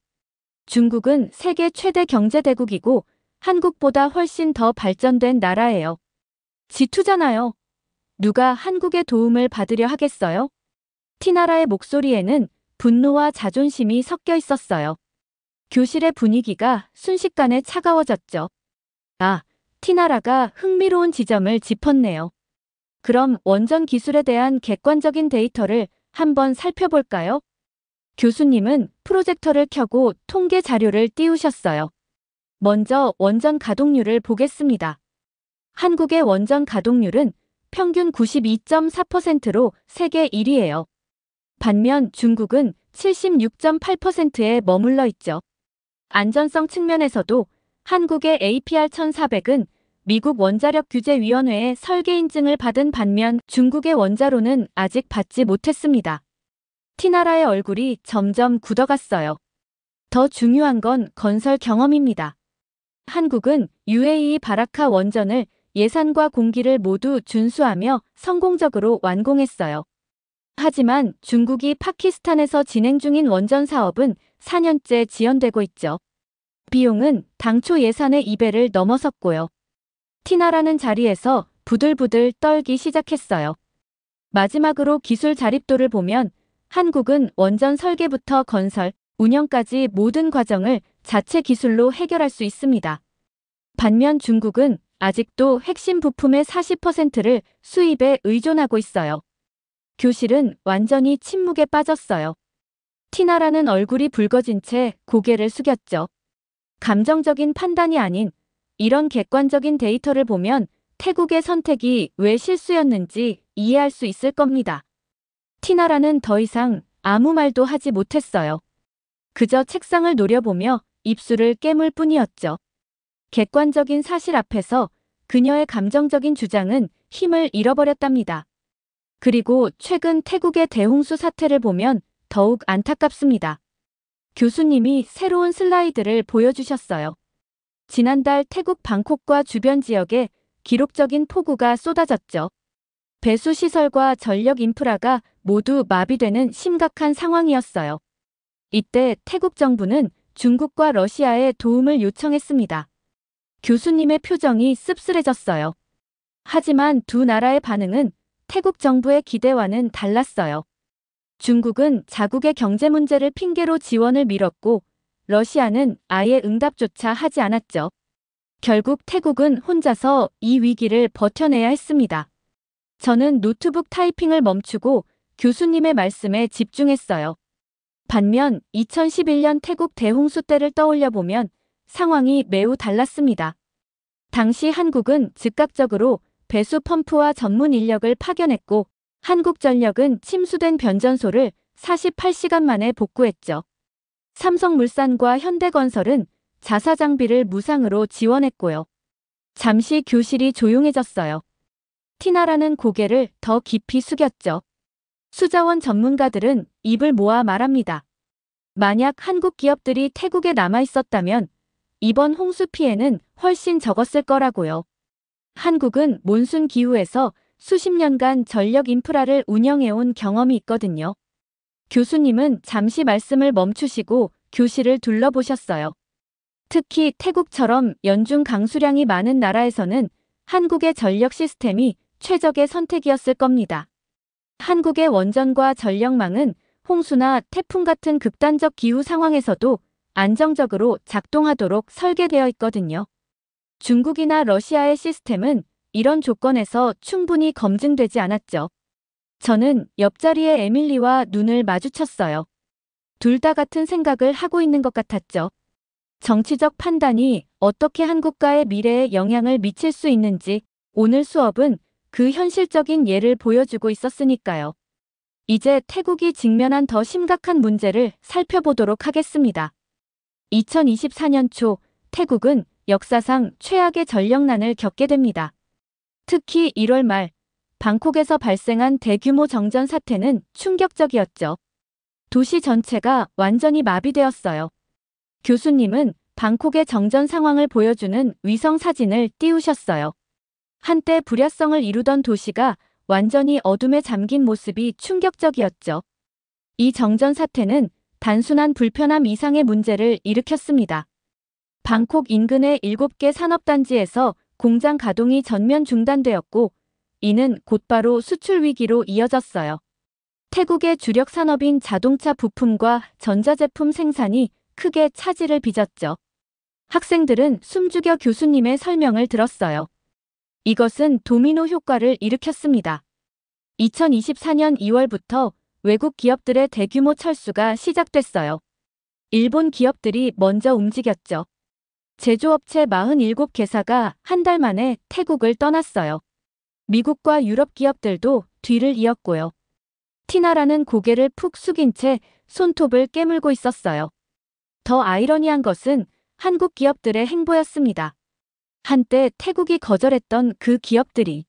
중국은 세계 최대 경제대국이고 한국보다 훨씬 더 발전된 나라예요. 지투잖아요. 누가 한국의 도움을 받으려 하겠어요? 티나라의 목소리에는 분노와 자존심이 섞여 있었어요. 교실의 분위기가 순식간에 차가워졌죠. 아, 티나라가 흥미로운 지점을 짚었네요. 그럼 원전 기술에 대한 객관적인 데이터를 한번 살펴볼까요? 교수님은 프로젝터를 켜고 통계 자료를 띄우셨어요. 먼저 원전 가동률을 보겠습니다. 한국의 원전 가동률은 평균 92.4%로 세계 1위예요. 반면 중국은 76.8%에 머물러 있죠. 안전성 측면에서도 한국의 APR 1400은 미국 원자력규제위원회의 설계 인증을 받은 반면 중국의 원자로는 아직 받지 못했습니다. 티나라의 얼굴이 점점 굳어갔어요. 더 중요한 건 건설 경험입니다. 한국은 UAE 바라카 원전을 예산과 공기를 모두 준수하며 성공적으로 완공했어요. 하지만 중국이 파키스탄에서 진행 중인 원전 사업은 4년째 지연되고 있죠. 비용은 당초 예산의 2배를 넘어섰고요. 티나라는 자리에서 부들부들 떨기 시작했어요. 마지막으로 기술 자립도를 보면 한국은 원전 설계부터 건설, 운영까지 모든 과정을 자체 기술로 해결할 수 있습니다. 반면 중국은 아직도 핵심 부품의 40%를 수입에 의존하고 있어요. 교실은 완전히 침묵에 빠졌어요. 티나라는 얼굴이 붉어진 채 고개를 숙였죠. 감정적인 판단이 아닌 이런 객관적인 데이터를 보면 태국의 선택이 왜 실수였는지 이해할 수 있을 겁니다. 티나라는 더 이상 아무 말도 하지 못했어요. 그저 책상을 노려보며 입술을 깨물 뿐이었죠. 객관적인 사실 앞에서 그녀의 감정적인 주장은 힘을 잃어버렸답니다. 그리고 최근 태국의 대홍수 사태를 보면 더욱 안타깝습니다. 교수님이 새로운 슬라이드를 보여주셨어요. 지난달 태국 방콕과 주변 지역에 기록적인 폭우가 쏟아졌죠. 배수 시설과 전력 인프라가 모두 마비되는 심각한 상황이었어요. 이때 태국 정부는 중국과 러시아에 도움을 요청했습니다. 교수님의 표정이 씁쓸해졌어요. 하지만 두 나라의 반응은 태국 정부의 기대와는 달랐어요. 중국은 자국의 경제 문제를 핑계로 지원을 미뤘고 러시아는 아예 응답조차 하지 않았죠. 결국 태국은 혼자서 이 위기를 버텨내야 했습니다. 저는 노트북 타이핑을 멈추고 교수님의 말씀에 집중했어요. 반면 2011년 태국 대홍수 때를 떠올려 보면 상황이 매우 달랐습니다. 당시 한국은 즉각적으로 배수 펌프와 전문 인력을 파견했고 한국전력은 침수된 변전소를 48시간 만에 복구했죠. 삼성물산과 현대건설은 자사 장비를 무상으로 지원했고요. 잠시 교실이 조용해졌어요. 티나라는 고개를 더 깊이 숙였죠. 수자원 전문가들은 입을 모아 말합니다. 만약 한국 기업들이 태국에 남아 있었다면 이번 홍수 피해는 훨씬 적었을 거라고요. 한국은 몬순 기후에서 수십 년간 전력 인프라를 운영해온 경험이 있거든요. 교수님은 잠시 말씀을 멈추시고 교실을 둘러보셨어요. 특히 태국처럼 연중 강수량이 많은 나라에서는 한국의 전력 시스템이 최적의 선택이었을 겁니다. 한국의 원전과 전력망은 홍수나 태풍 같은 극단적 기후 상황에서도 안정적으로 작동하도록 설계되어 있거든요. 중국이나 러시아의 시스템은 이런 조건에서 충분히 검증되지 않았죠. 저는 옆자리의 에밀리와 눈을 마주쳤어요. 둘 다 같은 생각을 하고 있는 것 같았죠. 정치적 판단이 어떻게 한국가의 미래에 영향을 미칠 수 있는지 오늘 수업은 그 현실적인 예를 보여주고 있었으니까요. 이제 태국이 직면한 더 심각한 문제를 살펴보도록 하겠습니다. 2024년 초 태국은 역사상 최악의 전력난을 겪게 됩니다. 특히 1월 말 방콕에서 발생한 대규모 정전 사태는 충격적이었죠. 도시 전체가 완전히 마비되었어요. 교수님은 방콕의 정전 상황을 보여주는 위성 사진을 띄우셨어요. 한때 불야성을 이루던 도시가 완전히 어둠에 잠긴 모습이 충격적이었죠. 이 정전 사태는 단순한 불편함 이상의 문제를 일으켰습니다. 방콕 인근의 7개 산업단지에서 공장 가동이 전면 중단되었고, 이는 곧바로 수출 위기로 이어졌어요. 태국의 주력 산업인 자동차 부품과 전자제품 생산이 크게 차질을 빚었죠. 학생들은 숨죽여 교수님의 설명을 들었어요. 이것은 도미노 효과를 일으켰습니다. 2024년 2월부터 외국 기업들의 대규모 철수가 시작됐어요. 일본 기업들이 먼저 움직였죠. 제조업체 47개사가 한 달 만에 태국을 떠났어요. 미국과 유럽 기업들도 뒤를 이었고요. 티나라는 고개를 푹 숙인 채 손톱을 깨물고 있었어요. 더 아이러니한 것은 한국 기업들의 행보였습니다. 한때 태국이 거절했던 그 기업들이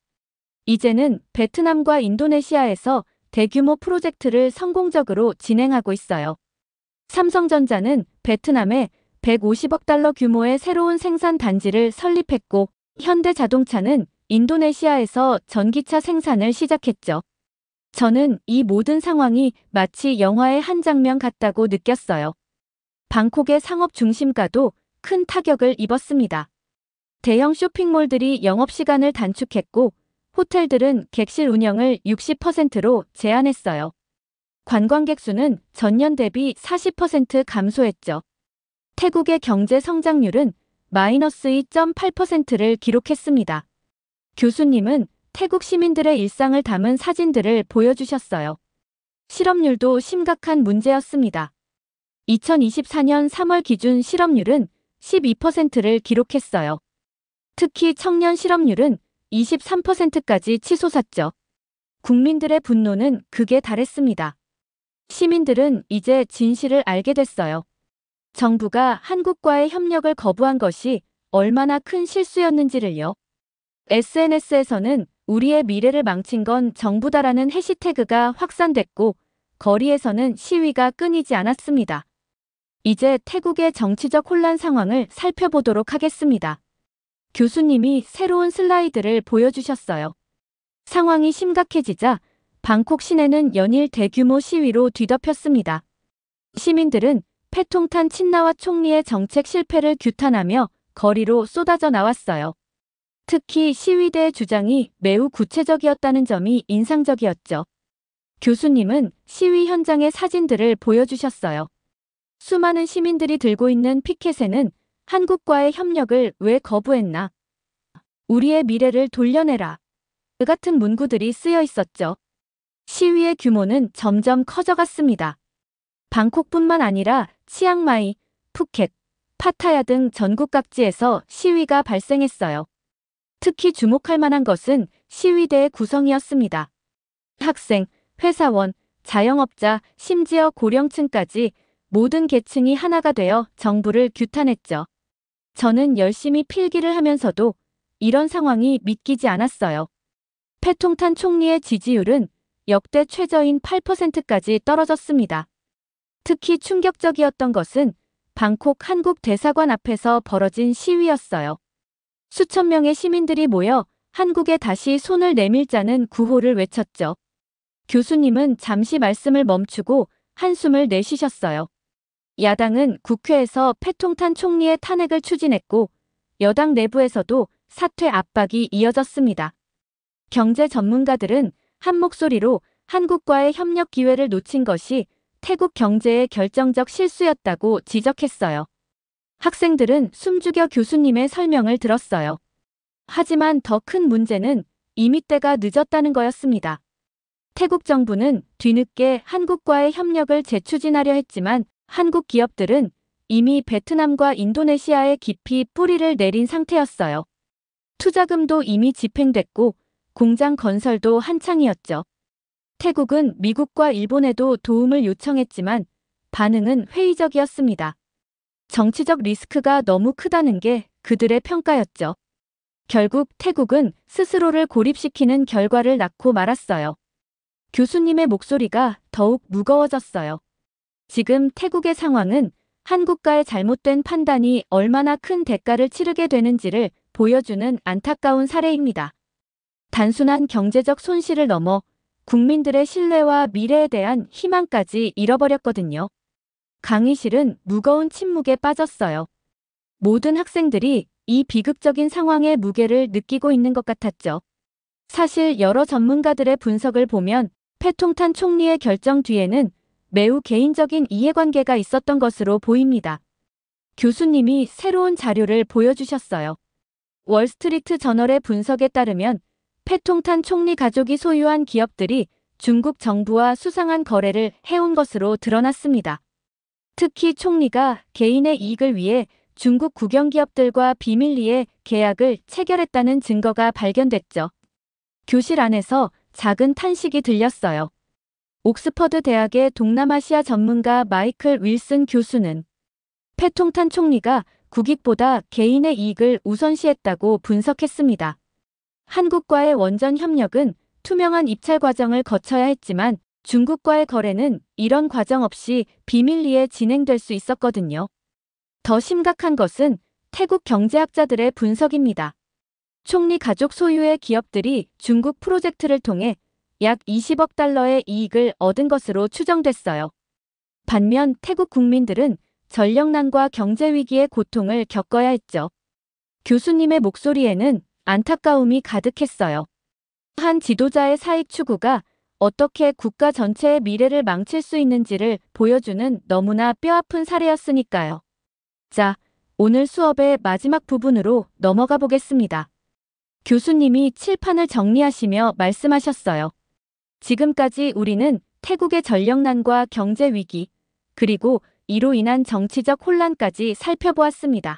이제는 베트남과 인도네시아에서 대규모 프로젝트를 성공적으로 진행하고 있어요. 삼성전자는 베트남에 150억 달러 규모의 새로운 생산 단지를 설립했고, 현대자동차는 인도네시아에서 전기차 생산을 시작했죠. 저는 이 모든 상황이 마치 영화의 한 장면 같다고 느꼈어요. 방콕의 상업 중심가도 큰 타격을 입었습니다. 대형 쇼핑몰들이 영업시간을 단축했고, 호텔들은 객실 운영을 60%로 제한했어요. 관광객 수는 전년 대비 40% 감소했죠. 태국의 경제 성장률은 마이너스 2.8%를 기록했습니다. 교수님은 태국 시민들의 일상을 담은 사진들을 보여주셨어요. 실업률도 심각한 문제였습니다. 2024년 3월 기준 실업률은 12%를 기록했어요. 특히 청년 실업률은 23%까지 치솟았죠. 국민들의 분노는 극에 달했습니다. 시민들은 이제 진실을 알게 됐어요. 정부가 한국과의 협력을 거부한 것이 얼마나 큰 실수였는지를요. SNS에서는 우리의 미래를 망친 건 정부다라는 해시태그가 확산됐고, 거리에서는 시위가 끊이지 않았습니다. 이제 태국의 정치적 혼란 상황을 살펴보도록 하겠습니다. 교수님이 새로운 슬라이드를 보여주셨어요. 상황이 심각해지자 방콕 시내는 연일 대규모 시위로 뒤덮였습니다. 시민들은 패통탄 친나와 총리의 정책 실패를 규탄하며 거리로 쏟아져 나왔어요. 특히 시위대의 주장이 매우 구체적이었다는 점이 인상적이었죠. 교수님은 시위 현장의 사진들을 보여주셨어요. 수많은 시민들이 들고 있는 피켓에는 한국과의 협력을 왜 거부했나? 우리의 미래를 돌려내라. 그 같은 문구들이 쓰여 있었죠. 시위의 규모는 점점 커져갔습니다. 방콕뿐만 아니라 치앙마이, 푸켓, 파타야 등 전국 각지에서 시위가 발생했어요. 특히 주목할 만한 것은 시위대의 구성이었습니다. 학생, 회사원, 자영업자, 심지어 고령층까지 모든 계층이 하나가 되어 정부를 규탄했죠. 저는 열심히 필기를 하면서도 이런 상황이 믿기지 않았어요. 패통탄 총리의 지지율은 역대 최저인 8%까지 떨어졌습니다. 특히 충격적이었던 것은 방콕 한국 대사관 앞에서 벌어진 시위였어요. 수천 명의 시민들이 모여 한국에 다시 손을 내밀자는 구호를 외쳤죠. 교수님은 잠시 말씀을 멈추고 한숨을 내쉬셨어요. 야당은 국회에서 패통탄 총리의 탄핵을 추진했고, 여당 내부에서도 사퇴 압박이 이어졌습니다. 경제 전문가들은 한 목소리로 한국과의 협력 기회를 놓친 것이 태국 경제의 결정적 실수였다고 지적했어요. 학생들은 숨죽여 교수님의 설명을 들었어요. 하지만 더 큰 문제는 이미 때가 늦었다는 거였습니다. 태국 정부는 뒤늦게 한국과의 협력을 재추진하려 했지만 한국 기업들은 이미 베트남과 인도네시아에 깊이 뿌리를 내린 상태였어요. 투자금도 이미 집행됐고 공장 건설도 한창이었죠. 태국은 미국과 일본에도 도움을 요청했지만 반응은 회의적이었습니다. 정치적 리스크가 너무 크다는 게 그들의 평가였죠. 결국 태국은 스스로를 고립시키는 결과를 낳고 말았어요. 교수님의 목소리가 더욱 무거워졌어요. 지금 태국의 상황은 한국과의 잘못된 판단이 얼마나 큰 대가를 치르게 되는지를 보여주는 안타까운 사례입니다. 단순한 경제적 손실을 넘어 국민들의 신뢰와 미래에 대한 희망까지 잃어버렸거든요. 강의실은 무거운 침묵에 빠졌어요. 모든 학생들이 이 비극적인 상황의 무게를 느끼고 있는 것 같았죠. 사실 여러 전문가들의 분석을 보면 패통탄 총리의 결정 뒤에는 매우 개인적인 이해관계가 있었던 것으로 보입니다. 교수님이 새로운 자료를 보여주셨어요. 월스트리트 저널의 분석에 따르면 패통탄 총리 가족이 소유한 기업들이 중국 정부와 수상한 거래를 해온 것으로 드러났습니다. 특히 총리가 개인의 이익을 위해 중국 국영기업들과 비밀리에 계약을 체결했다는 증거가 발견됐죠. 교실 안에서 작은 탄식이 들렸어요. 옥스퍼드 대학의 동남아시아 전문가 마이클 윌슨 교수는 패통탄 총리가 국익보다 개인의 이익을 우선시했다고 분석했습니다. 한국과의 원전 협력은 투명한 입찰 과정을 거쳐야 했지만 중국과의 거래는 이런 과정 없이 비밀리에 진행될 수 있었거든요. 더 심각한 것은 태국 경제학자들의 분석입니다. 총리 가족 소유의 기업들이 중국 프로젝트를 통해 약 20억 달러의 이익을 얻은 것으로 추정됐어요. 반면 태국 국민들은 전력난과 경제위기의 고통을 겪어야 했죠. 교수님의 목소리에는 안타까움이 가득했어요. 한 지도자의 사익 추구가 어떻게 국가 전체의 미래를 망칠 수 있는지를 보여주는 너무나 뼈아픈 사례였으니까요. 자, 오늘 수업의 마지막 부분으로 넘어가 보겠습니다. 교수님이 칠판을 정리하시며 말씀하셨어요. 지금까지 우리는 태국의 전력난과 경제 위기, 그리고 이로 인한 정치적 혼란까지 살펴보았습니다.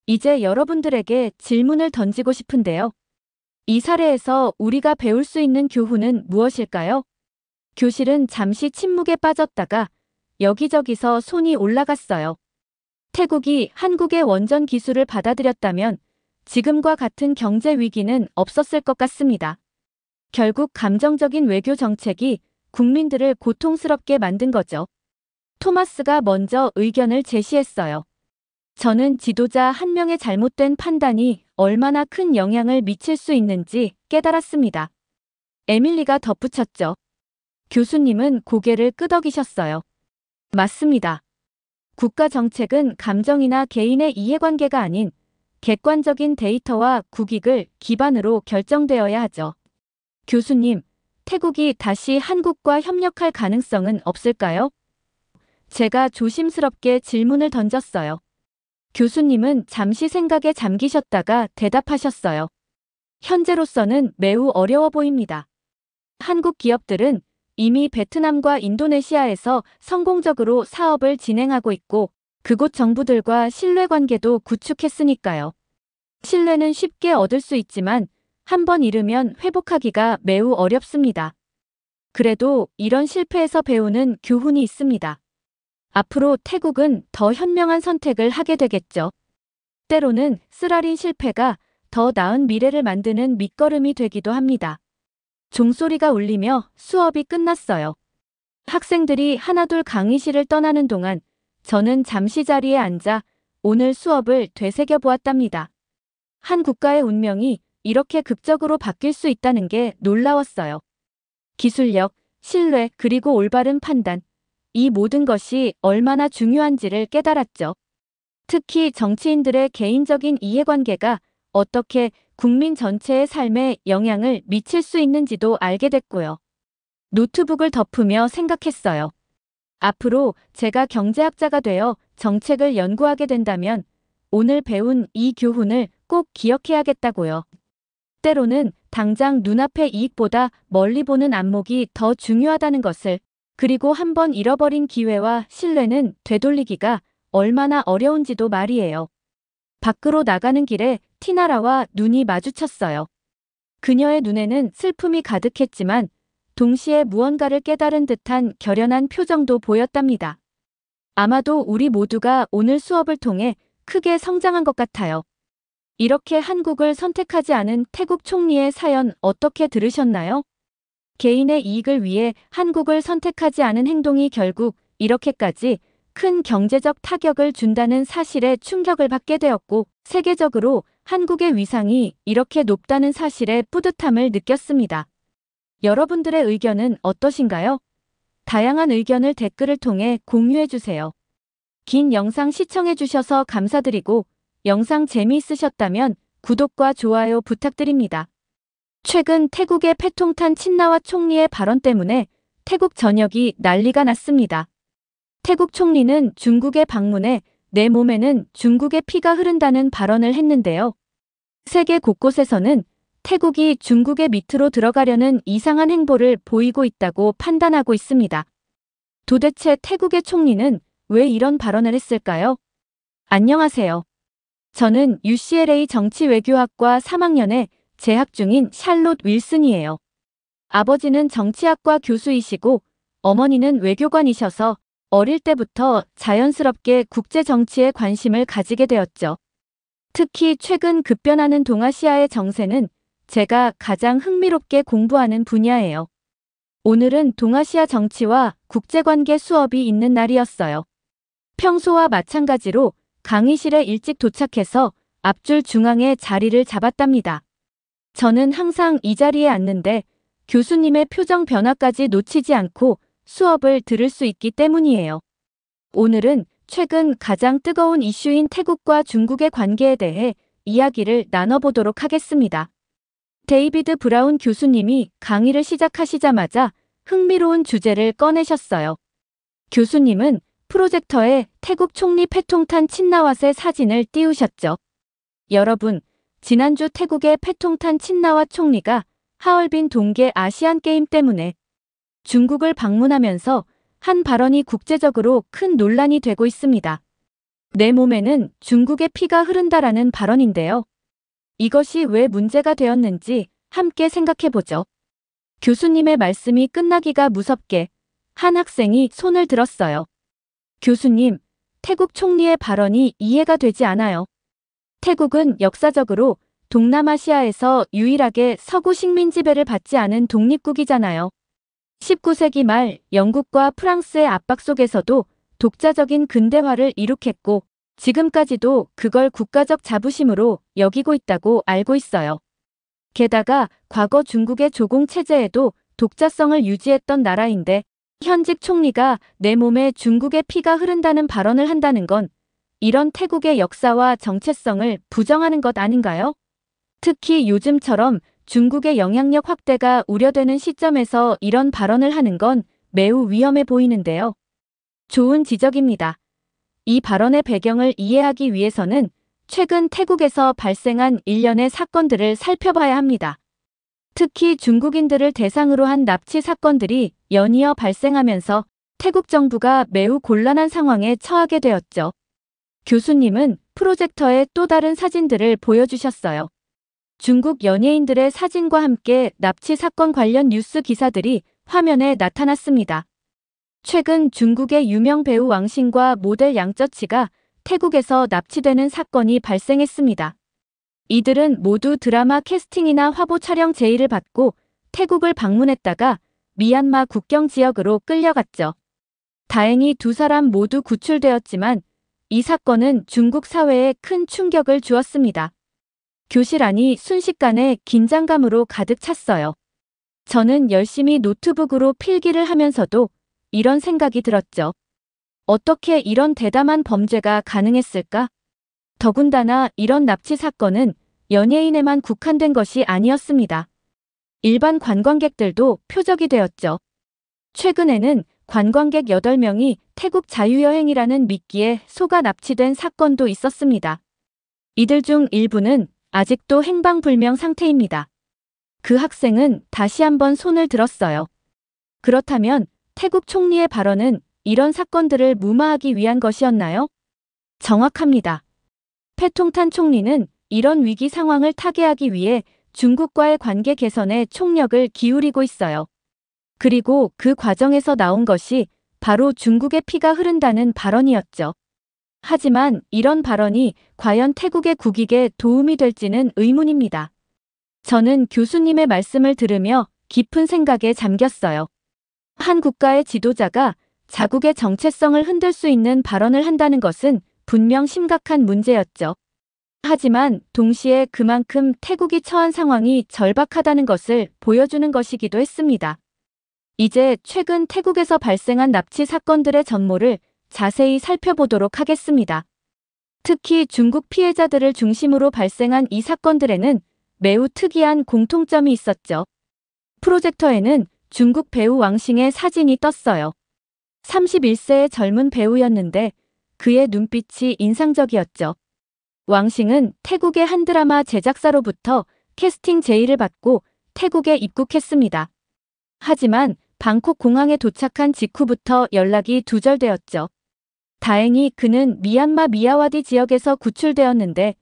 이제 여러분들에게 질문을 던지고 싶은데요. 이 사례에서 우리가 배울 수 있는 교훈은 무엇일까요? 교실은 잠시 침묵에 빠졌다가 여기저기서 손이 올라갔어요. 태국이 한국의 원전 기술을 받아들였다면 지금과 같은 경제 위기는 없었을 것 같습니다. 결국 감정적인 외교 정책이 국민들을 고통스럽게 만든 거죠. 토마스가 먼저 의견을 제시했어요. 저는 지도자 한 명의 잘못된 판단이 얼마나 큰 영향을 미칠 수 있는지 깨달았습니다. 에밀리가 덧붙였죠. 교수님은 고개를 끄덕이셨어요. 맞습니다. 국가 정책은 감정이나 개인의 이해관계가 아닌 객관적인 데이터와 국익을 기반으로 결정되어야 하죠. 교수님, 태국이 다시 한국과 협력할 가능성은 없을까요? 제가 조심스럽게 질문을 던졌어요. 교수님은 잠시 생각에 잠기셨다가 대답하셨어요. 현재로서는 매우 어려워 보입니다. 한국 기업들은 이미 베트남과 인도네시아에서 성공적으로 사업을 진행하고 있고 그곳 정부들과 신뢰관계도 구축했으니까요. 신뢰는 쉽게 얻을 수 있지만 한번 잃으면 회복하기가 매우 어렵습니다. 그래도 이런 실패에서 배우는 교훈이 있습니다. 앞으로 태국은 더 현명한 선택을 하게 되겠죠. 때로는 쓰라린 실패가 더 나은 미래를 만드는 밑거름이 되기도 합니다. 종소리가 울리며 수업이 끝났어요. 학생들이 하나둘 강의실을 떠나는 동안 저는 잠시 자리에 앉아 오늘 수업을 되새겨 보았답니다. 한 국가의 운명이 이렇게 극적으로 바뀔 수 있다는 게 놀라웠어요. 기술력, 신뢰, 그리고 올바른 판단. 이 모든 것이 얼마나 중요한지를 깨달았죠. 특히 정치인들의 개인적인 이해관계가 어떻게 국민 전체의 삶에 영향을 미칠 수 있는지도 알게 됐고요. 노트북을 덮으며 생각했어요. 앞으로 제가 경제학자가 되어 정책을 연구하게 된다면 오늘 배운 이 교훈을 꼭 기억해야겠다고요. 때로는 당장 눈앞의 이익보다 멀리 보는 안목이 더 중요하다는 것을, 그리고 한번 잃어버린 기회와 신뢰는 되돌리기가 얼마나 어려운지도 말이에요. 밖으로 나가는 길에 티나라와 눈이 마주쳤어요. 그녀의 눈에는 슬픔이 가득했지만 동시에 무언가를 깨달은 듯한 결연한 표정도 보였답니다. 아마도 우리 모두가 오늘 수업을 통해 크게 성장한 것 같아요. 이렇게 한국을 선택하지 않은 태국 총리의 사연 어떻게 들으셨나요? 개인의 이익을 위해 한국을 선택하지 않은 행동이 결국 이렇게까지 큰 경제적 타격을 준다는 사실에 충격을 받게 되었고, 세계적으로 한국의 위상이 이렇게 높다는 사실에 뿌듯함을 느꼈습니다. 여러분들의 의견은 어떠신가요? 다양한 의견을 댓글을 통해 공유해주세요. 긴 영상 시청해주셔서 감사드리고, 영상 재미있으셨다면 구독과 좋아요 부탁드립니다. 최근 태국의 패통탄 친나와 총리의 발언 때문에 태국 전역이 난리가 났습니다. 태국 총리는 중국에 방문해 내 몸에는 중국의 피가 흐른다는 발언을 했는데요. 세계 곳곳에서는 태국이 중국의 밑으로 들어가려는 이상한 행보를 보이고 있다고 판단하고 있습니다. 도대체 태국의 총리는 왜 이런 발언을 했을까요? 안녕하세요. 저는 UCLA 정치외교학과 3학년에 재학 중인 샬롯 윌슨이에요. 아버지는 정치학과 교수이시고 어머니는 외교관이셔서 어릴 때부터 자연스럽게 국제 정치에 관심을 가지게 되었죠. 특히 최근 급변하는 동아시아의 정세는 제가 가장 흥미롭게 공부하는 분야예요. 오늘은 동아시아 정치와 국제관계 수업이 있는 날이었어요. 평소와 마찬가지로 강의실에 일찍 도착해서 앞줄 중앙에 자리를 잡았답니다. 저는 항상 이 자리에 앉는데 교수님의 표정 변화까지 놓치지 않고 수업을 들을 수 있기 때문이에요. 오늘은 최근 가장 뜨거운 이슈인 태국과 중국의 관계에 대해 이야기를 나눠보도록 하겠습니다. 데이비드 브라운 교수님이 강의를 시작하시자마자 흥미로운 주제를 꺼내셨어요. 교수님은 프로젝터에 태국 총리 패통탄 친나왓의 사진을 띄우셨죠. 여러분, 지난주 태국의 패통탄 친나왓 총리가 하얼빈 동계 아시안게임 때문에 중국을 방문하면서 한 발언이 국제적으로 큰 논란이 되고 있습니다. 내 몸에는 중국의 피가 흐른다라는 발언인데요. 이것이 왜 문제가 되었는지 함께 생각해보죠. 교수님의 말씀이 끝나기가 무섭게 한 학생이 손을 들었어요. 교수님, 태국 총리의 발언이 이해가 되지 않아요. 태국은 역사적으로 동남아시아에서 유일하게 서구 식민 지배를 받지 않은 독립국이잖아요. 19세기 말 영국과 프랑스의 압박 속에서도 독자적인 근대화를 이룩했고 지금까지도 그걸 국가적 자부심으로 여기고 있다고 알고 있어요. 게다가 과거 중국의 조공 체제에도 독자성을 유지했던 나라인데 현직 총리가 내 몸에 중국의 피가 흐른다는 발언을 한다는 건 이런 태국의 역사와 정체성을 부정하는 것 아닌가요? 특히 요즘처럼 중국의 영향력 확대가 우려되는 시점에서 이런 발언을 하는 건 매우 위험해 보이는데요. 좋은 지적입니다. 이 발언의 배경을 이해하기 위해서는 최근 태국에서 발생한 일련의 사건들을 살펴봐야 합니다. 특히 중국인들을 대상으로 한 납치 사건들이 연이어 발생하면서 태국 정부가 매우 곤란한 상황에 처하게 되었죠. 교수님은 프로젝터에 또 다른 사진들을 보여주셨어요. 중국 연예인들의 사진과 함께 납치 사건 관련 뉴스 기사들이 화면에 나타났습니다. 최근 중국의 유명 배우 왕신과 모델 양쩌치가 태국에서 납치되는 사건이 발생했습니다. 이들은 모두 드라마 캐스팅이나 화보 촬영 제의를 받고 태국을 방문했다가 미얀마 국경 지역으로 끌려갔죠. 다행히 두 사람 모두 구출되었지만 이 사건은 중국 사회에 큰 충격을 주었습니다. 교실 안이 순식간에 긴장감으로 가득 찼어요. 저는 열심히 노트북으로 필기를 하면서도 이런 생각이 들었죠. 어떻게 이런 대담한 범죄가 가능했을까? 더군다나 이런 납치 사건은 연예인에만 국한된 것이 아니었습니다. 일반 관광객들도 표적이 되었죠. 최근에는 관광객 8명이 태국 자유여행이라는 미끼에 속아 납치된 사건도 있었습니다. 이들 중 일부는 아직도 행방불명 상태입니다. 그 학생은 다시 한번 손을 들었어요. 그렇다면 태국 총리의 발언은 이런 사건들을 무마하기 위한 것이었나요? 정확합니다. 패통탄 총리는 이런 위기 상황을 타개하기 위해 중국과의 관계 개선에 총력을 기울이고 있어요. 그리고 그 과정에서 나온 것이 바로 중국의 피가 흐른다는 발언이었죠. 하지만 이런 발언이 과연 태국의 국익에 도움이 될지는 의문입니다. 저는 교수님의 말씀을 들으며 깊은 생각에 잠겼어요. 한 국가의 지도자가 자국의 정체성을 흔들 수 있는 발언을 한다는 것은 분명 심각한 문제였죠. 하지만 동시에 그만큼 태국이 처한 상황이 절박하다는 것을 보여주는 것이기도 했습니다. 이제 최근 태국에서 발생한 납치 사건들의 전모를 자세히 살펴보도록 하겠습니다. 특히 중국 피해자들을 중심으로 발생한 이 사건들에는 매우 특이한 공통점이 있었죠. 프로젝터에는 중국 배우 왕싱의 사진이 떴어요. 31세의 젊은 배우였는데 그의 눈빛이 인상적이었죠. 왕싱은 태국의 한 드라마 제작사로부터 캐스팅 제의를 받고 태국에 입국했습니다. 하지만 방콕 공항에 도착한 직후부터 연락이 두절되었죠. 다행히 그는 미얀마 미야와디 지역에서 구출되었는데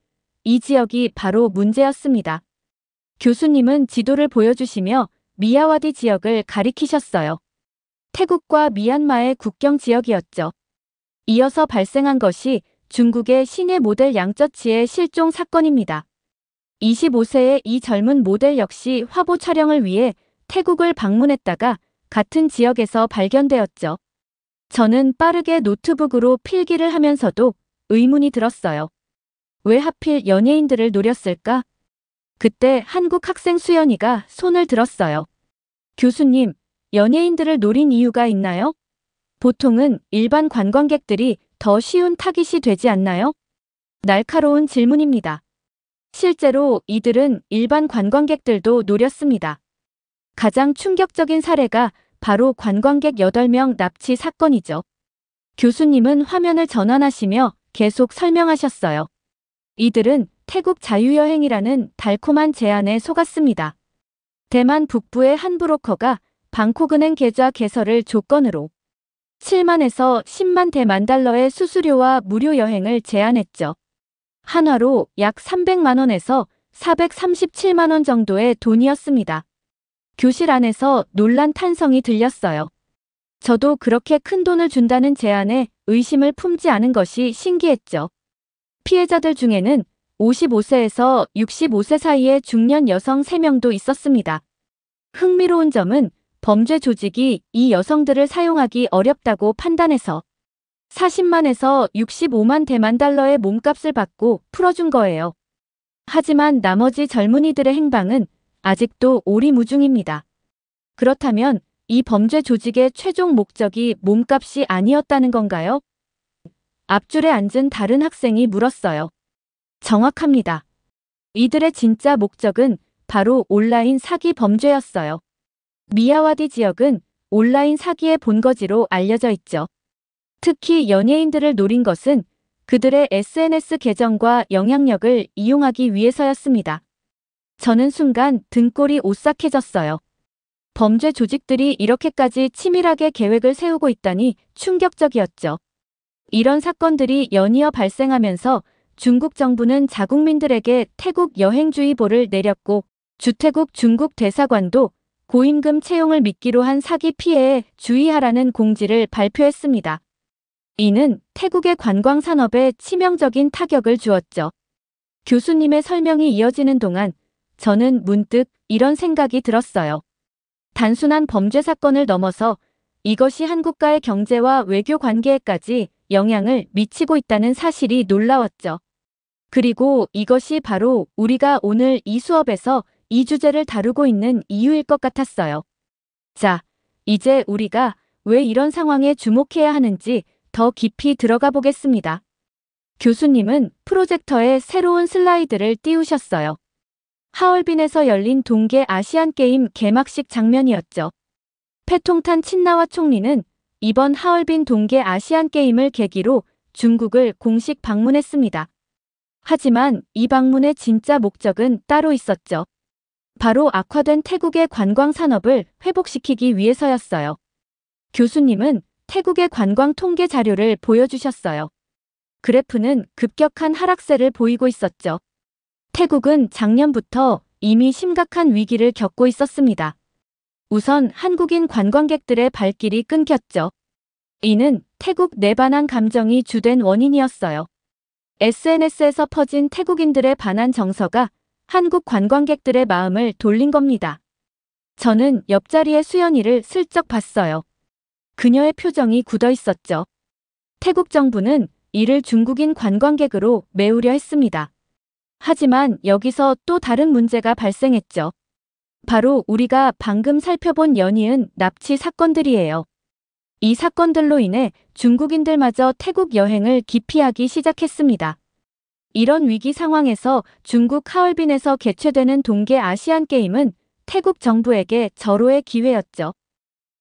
이 지역이 바로 문제였습니다. 교수님은 지도를 보여주시며 미야와디 지역을 가리키셨어요. 태국과 미얀마의 국경 지역이었죠. 이어서 발생한 것이 중국의 신예 모델 양쩌치의 실종 사건입니다. 25세의 이 젊은 모델 역시 화보 촬영을 위해 태국을 방문했다가 같은 지역에서 발견되었죠. 저는 빠르게 노트북으로 필기를 하면서도 의문이 들었어요. 왜 하필 연예인들을 노렸을까? 그때 한국 학생 수연이가 손을 들었어요. 교수님, 연예인들을 노린 이유가 있나요? 보통은 일반 관광객들이 더 쉬운 타깃이 되지 않나요? 날카로운 질문입니다. 실제로 이들은 일반 관광객들도 노렸습니다. 가장 충격적인 사례가 바로 관광객 8명 납치 사건이죠. 교수님은 화면을 전환하시며 계속 설명하셨어요. 이들은 태국 자유여행이라는 달콤한 제안에 속았습니다. 대만 북부의 한 브로커가 방콕은행 계좌 개설을 조건으로 7만에서 10만 대만 달러의 수수료와 무료 여행을 제안했죠. 한화로 약 300만 원에서 437만 원 정도의 돈이었습니다. 교실 안에서 놀란 탄성이 들렸어요. 저도 그렇게 큰 돈을 준다는 제안에 의심을 품지 않은 것이 신기했죠. 피해자들 중에는 55세에서 65세 사이의 중년 여성 3명도 있었습니다. 흥미로운 점은 범죄 조직이 이 여성들을 사용하기 어렵다고 판단해서 40만에서 65만 대만 달러의 몸값을 받고 풀어준 거예요. 하지만 나머지 젊은이들의 행방은 아직도 오리무중입니다. 그렇다면 이 범죄 조직의 최종 목적이 몸값이 아니었다는 건가요? 앞줄에 앉은 다른 학생이 물었어요. 정확합니다. 이들의 진짜 목적은 바로 온라인 사기 범죄였어요. 미야와디 지역은 온라인 사기의 본거지로 알려져 있죠. 특히 연예인들을 노린 것은 그들의 SNS 계정과 영향력을 이용하기 위해서였습니다. 저는 순간 등골이 오싹해졌어요. 범죄 조직들이 이렇게까지 치밀하게 계획을 세우고 있다니 충격적이었죠. 이런 사건들이 연이어 발생하면서 중국 정부는 자국민들에게 태국 여행주의보를 내렸고 주태국 중국 대사관도 고임금 채용을 미끼로 한 사기 피해에 주의하라는 공지를 발표했습니다. 이는 태국의 관광 산업에 치명적인 타격을 주었죠. 교수님의 설명이 이어지는 동안 저는 문득 이런 생각이 들었어요. 단순한 범죄 사건을 넘어서 이것이 한국과의 경제와 외교 관계에까지 영향을 미치고 있다는 사실이 놀라웠죠. 그리고 이것이 바로 우리가 오늘 이 수업에서 이 주제를 다루고 있는 이유일 것 같았어요. 자, 이제 우리가 왜 이런 상황에 주목해야 하는지 더 깊이 들어가 보겠습니다. 교수님은 프로젝터에 새로운 슬라이드를 띄우셨어요. 하얼빈에서 열린 동계 아시안게임 개막식 장면이었죠. 패통탄 친나와 총리는 이번 하얼빈 동계 아시안게임을 계기로 중국을 공식 방문했습니다. 하지만 이 방문의 진짜 목적은 따로 있었죠. 바로 악화된 태국의 관광 산업을 회복시키기 위해서였어요. 교수님은 태국의 관광 통계 자료를 보여주셨어요. 그래프는 급격한 하락세를 보이고 있었죠. 태국은 작년부터 이미 심각한 위기를 겪고 있었습니다. 우선 한국인 관광객들의 발길이 끊겼죠. 이는 태국 내반한 감정이 주된 원인이었어요. SNS에서 퍼진 태국인들의 반한 정서가 한국 관광객들의 마음을 돌린 겁니다. 저는 옆자리의 수연이를 슬쩍 봤어요. 그녀의 표정이 굳어 있었죠. 태국 정부는 이를 중국인 관광객으로 메우려 했습니다. 하지만 여기서 또 다른 문제가 발생했죠. 바로 우리가 방금 살펴본 연이은 납치 사건들이에요. 이 사건들로 인해 중국인들마저 태국 여행을 기피하기 시작했습니다. 이런 위기 상황에서 중국 하얼빈에서 개최되는 동계 아시안 게임은 태국 정부에게 절호의 기회였죠.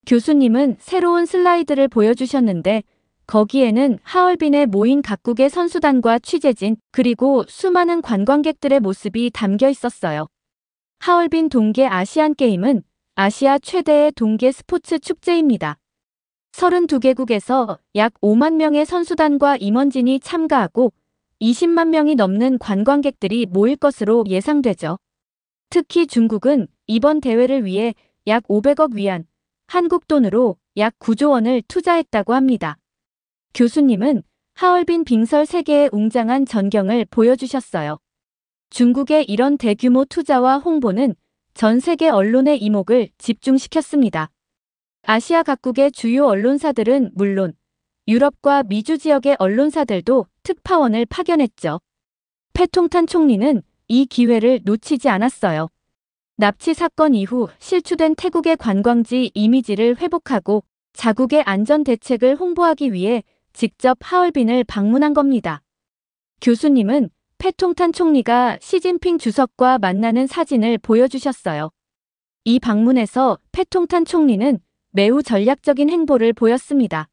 교수님은 새로운 슬라이드를 보여주셨는데 거기에는 하얼빈에 모인 각국의 선수단과 취재진 그리고 수많은 관광객들의 모습이 담겨 있었어요. 하얼빈 동계 아시안 게임은 아시아 최대의 동계 스포츠 축제입니다. 32개국에서 약 5만 명의 선수단과 임원진이 참가하고 20만 명이 넘는 관광객들이 모일 것으로 예상되죠. 특히 중국은 이번 대회를 위해 약 500억 위안, 한국 돈으로 약 9조 원을 투자했다고 합니다. 교수님은 하얼빈 빙설 3개의 웅장한 전경을 보여주셨어요. 중국의 이런 대규모 투자와 홍보는 전 세계 언론의 이목을 집중시켰습니다. 아시아 각국의 주요 언론사들은 물론 유럽과 미주 지역의 언론사들도 특파원을 파견했죠. 패통탄 총리는 이 기회를 놓치지 않았어요. 납치 사건 이후 실추된 태국의 관광지 이미지를 회복하고 자국의 안전 대책을 홍보하기 위해 직접 하얼빈을 방문한 겁니다. 교수님은 패통탄 총리가 시진핑 주석과 만나는 사진을 보여주셨어요. 이 방문에서 패통탄 총리는 매우 전략적인 행보를 보였습니다.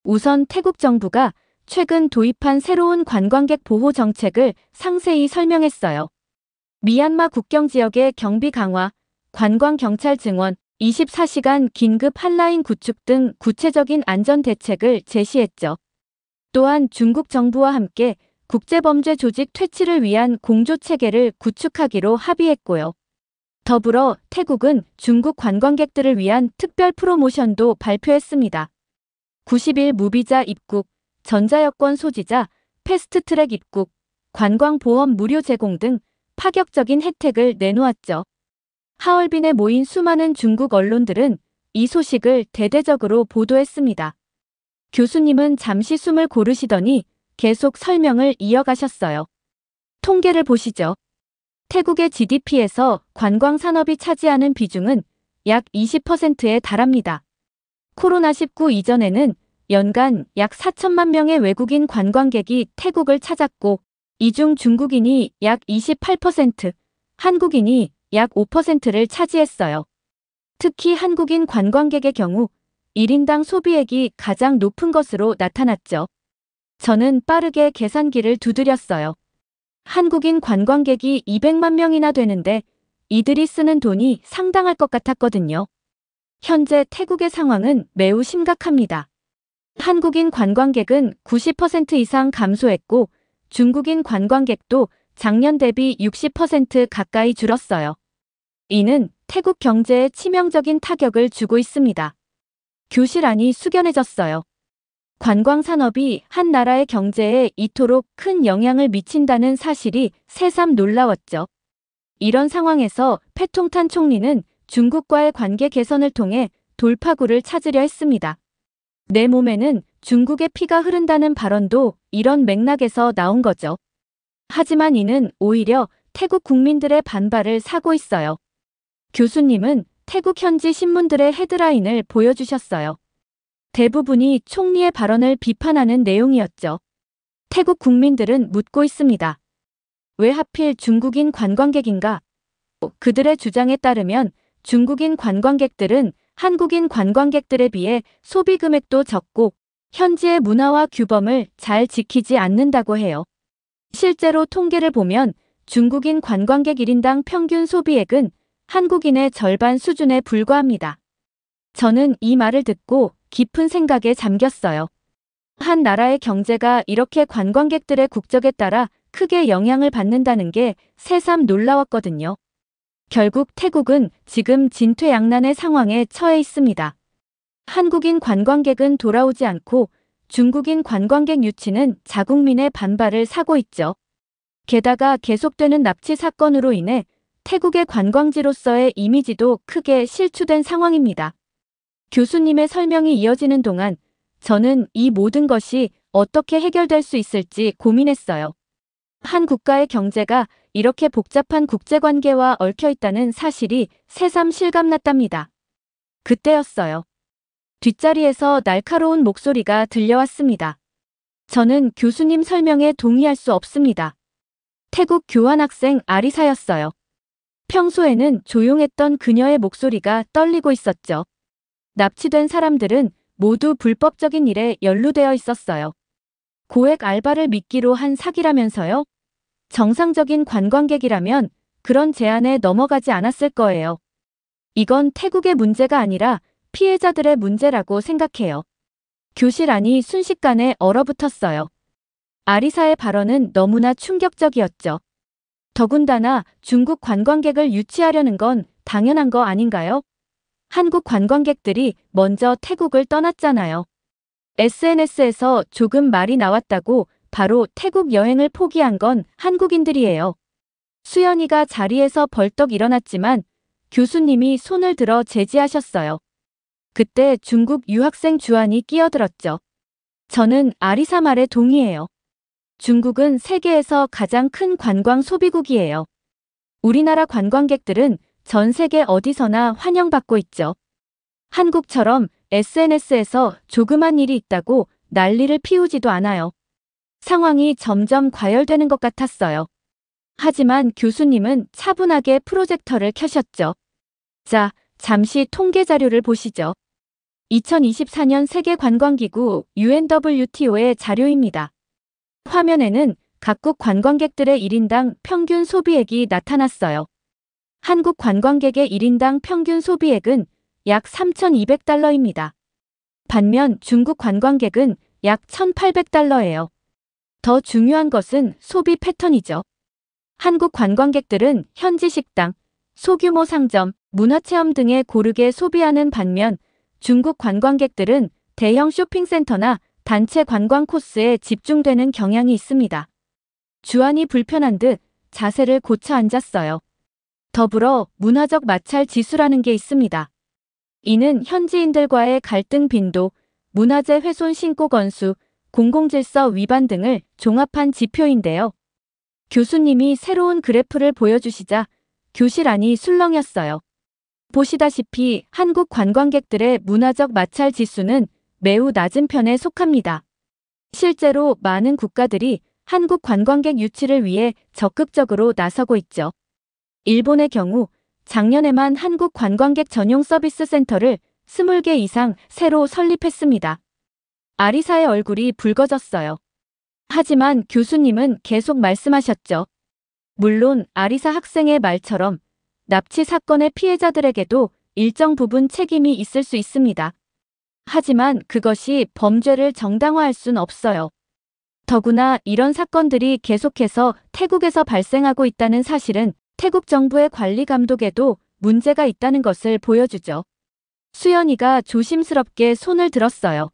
우선 태국 정부가 최근 도입한 새로운 관광객 보호 정책을 상세히 설명했어요. 미얀마 국경 지역의 경비 강화, 관광경찰 증원, 24시간 긴급 핫라인 구축 등 구체적인 안전 대책을 제시했죠. 또한 중국 정부와 함께 국제범죄 조직 퇴치를 위한 공조체계를 구축하기로 합의했고요. 더불어 태국은 중국 관광객들을 위한 특별 프로모션도 발표했습니다. 90일 무비자 입국, 전자여권 소지자, 패스트트랙 입국, 관광보험 무료 제공 등 파격적인 혜택을 내놓았죠. 하얼빈에 모인 수많은 중국 언론들은 이 소식을 대대적으로 보도했습니다. 교수님은 잠시 숨을 고르시더니 계속 설명을 이어가셨어요. 통계를 보시죠. 태국의 GDP에서 관광 산업이 차지하는 비중은 약 20%에 달합니다. 코로나19 이전에는 연간 약 4천만 명의 외국인 관광객이 태국을 찾았고 이 중 중국인이 약 28%, 한국인이 약 5%를 차지했어요. 특히 한국인 관광객의 경우 1인당 소비액이 가장 높은 것으로 나타났죠. 저는 빠르게 계산기를 두드렸어요. 한국인 관광객이 200만 명이나 되는데 이들이 쓰는 돈이 상당할 것 같았거든요. 현재 태국의 상황은 매우 심각합니다. 한국인 관광객은 90% 이상 감소했고 중국인 관광객도 작년 대비 60% 가까이 줄었어요. 이는 태국 경제에 치명적인 타격을 주고 있습니다. 교실 안이 숙연해졌어요. 관광 산업이 한 나라의 경제에 이토록 큰 영향을 미친다는 사실이 새삼 놀라웠죠. 이런 상황에서 패통탄 총리는 중국과의 관계 개선을 통해 돌파구를 찾으려 했습니다. 내 몸에는 중국의 피가 흐른다는 발언도 이런 맥락에서 나온 거죠. 하지만 이는 오히려 태국 국민들의 반발을 사고 있어요. 교수님은 태국 현지 신문들의 헤드라인을 보여주셨어요. 대부분이 총리의 발언을 비판하는 내용이었죠. 태국 국민들은 묻고 있습니다. 왜 하필 중국인 관광객인가? 그들의 주장에 따르면 중국인 관광객들은 한국인 관광객들에 비해 소비 금액도 적고 현지의 문화와 규범을 잘 지키지 않는다고 해요. 실제로 통계를 보면 중국인 관광객 1인당 평균 소비액은 한국인의 절반 수준에 불과합니다. 저는 이 말을 듣고 깊은 생각에 잠겼어요. 한 나라의 경제가 이렇게 관광객들의 국적에 따라 크게 영향을 받는다는 게 새삼 놀라웠거든요. 결국 태국은 지금 진퇴양난의 상황에 처해 있습니다. 한국인 관광객은 돌아오지 않고 중국인 관광객 유치는 자국민의 반발을 사고 있죠. 게다가 계속되는 납치 사건으로 인해 태국의 관광지로서의 이미지도 크게 실추된 상황입니다. 교수님의 설명이 이어지는 동안 저는 이 모든 것이 어떻게 해결될 수 있을지 고민했어요. 한 국가의 경제가 이렇게 복잡한 국제관계와 얽혀 있다는 사실이 새삼 실감났답니다. 그때였어요. 뒷자리에서 날카로운 목소리가 들려왔습니다. 저는 교수님 설명에 동의할 수 없습니다. 태국 교환학생 아리사였어요. 평소에는 조용했던 그녀의 목소리가 떨리고 있었죠. 납치된 사람들은 모두 불법적인 일에 연루되어 있었어요. 고액 알바를 미끼로 한 사기라면서요? 정상적인 관광객이라면 그런 제안에 넘어가지 않았을 거예요. 이건 태국의 문제가 아니라 피해자들의 문제라고 생각해요. 교실 안이 순식간에 얼어붙었어요. 아리사의 발언은 너무나 충격적이었죠. 더군다나 중국 관광객을 유치하려는 건 당연한 거 아닌가요? 한국 관광객들이 먼저 태국을 떠났잖아요. SNS에서 조금 말이 나왔다고 바로 태국 여행을 포기한 건 한국인들이에요. 수연이가 자리에서 벌떡 일어났지만 교수님이 손을 들어 제지하셨어요. 그때 중국 유학생 주한이 끼어들었죠. 저는 아리사 말에 동의해요. 중국은 세계에서 가장 큰 관광 소비국이에요. 우리나라 관광객들은 전 세계 어디서나 환영받고 있죠. 한국처럼 SNS에서 조그만 일이 있다고 난리를 피우지도 않아요. 상황이 점점 과열되는 것 같았어요. 하지만 교수님은 차분하게 프로젝터를 켜셨죠. 자, 잠시 통계 자료를 보시죠. 2024년 세계관광기구 UNWTO의 자료입니다. 화면에는 각국 관광객들의 1인당 평균 소비액이 나타났어요. 한국 관광객의 1인당 평균 소비액은 약 3,200달러입니다. 반면 중국 관광객은 약 1,800달러예요. 더 중요한 것은 소비 패턴이죠. 한국 관광객들은 현지 식당, 소규모 상점, 문화체험 등에 고르게 소비하는 반면 중국 관광객들은 대형 쇼핑센터나 단체 관광 코스에 집중되는 경향이 있습니다. 주한이 불편한 듯 자세를 고쳐 앉았어요. 더불어 문화적 마찰 지수라는 게 있습니다. 이는 현지인들과의 갈등 빈도, 문화재 훼손 신고 건수, 공공질서 위반 등을 종합한 지표인데요. 교수님이 새로운 그래프를 보여주시자 교실 안이 술렁였어요. 보시다시피 한국 관광객들의 문화적 마찰 지수는 매우 낮은 편에 속합니다. 실제로 많은 국가들이 한국 관광객 유치를 위해 적극적으로 나서고 있죠. 일본의 경우 작년에만 한국 관광객 전용 서비스 센터를 20개 이상 새로 설립했습니다. 아리사의 얼굴이 붉어졌어요. 하지만 교수님은 계속 말씀하셨죠. 물론 아리사 학생의 말처럼 납치 사건의 피해자들에게도 일정 부분 책임이 있을 수 있습니다. 하지만 그것이 범죄를 정당화할 순 없어요. 더구나 이런 사건들이 계속해서 태국에서 발생하고 있다는 사실은 태국 정부의 관리 감독에도 문제가 있다는 것을 보여주죠. 수연이가 조심스럽게 손을 들었어요.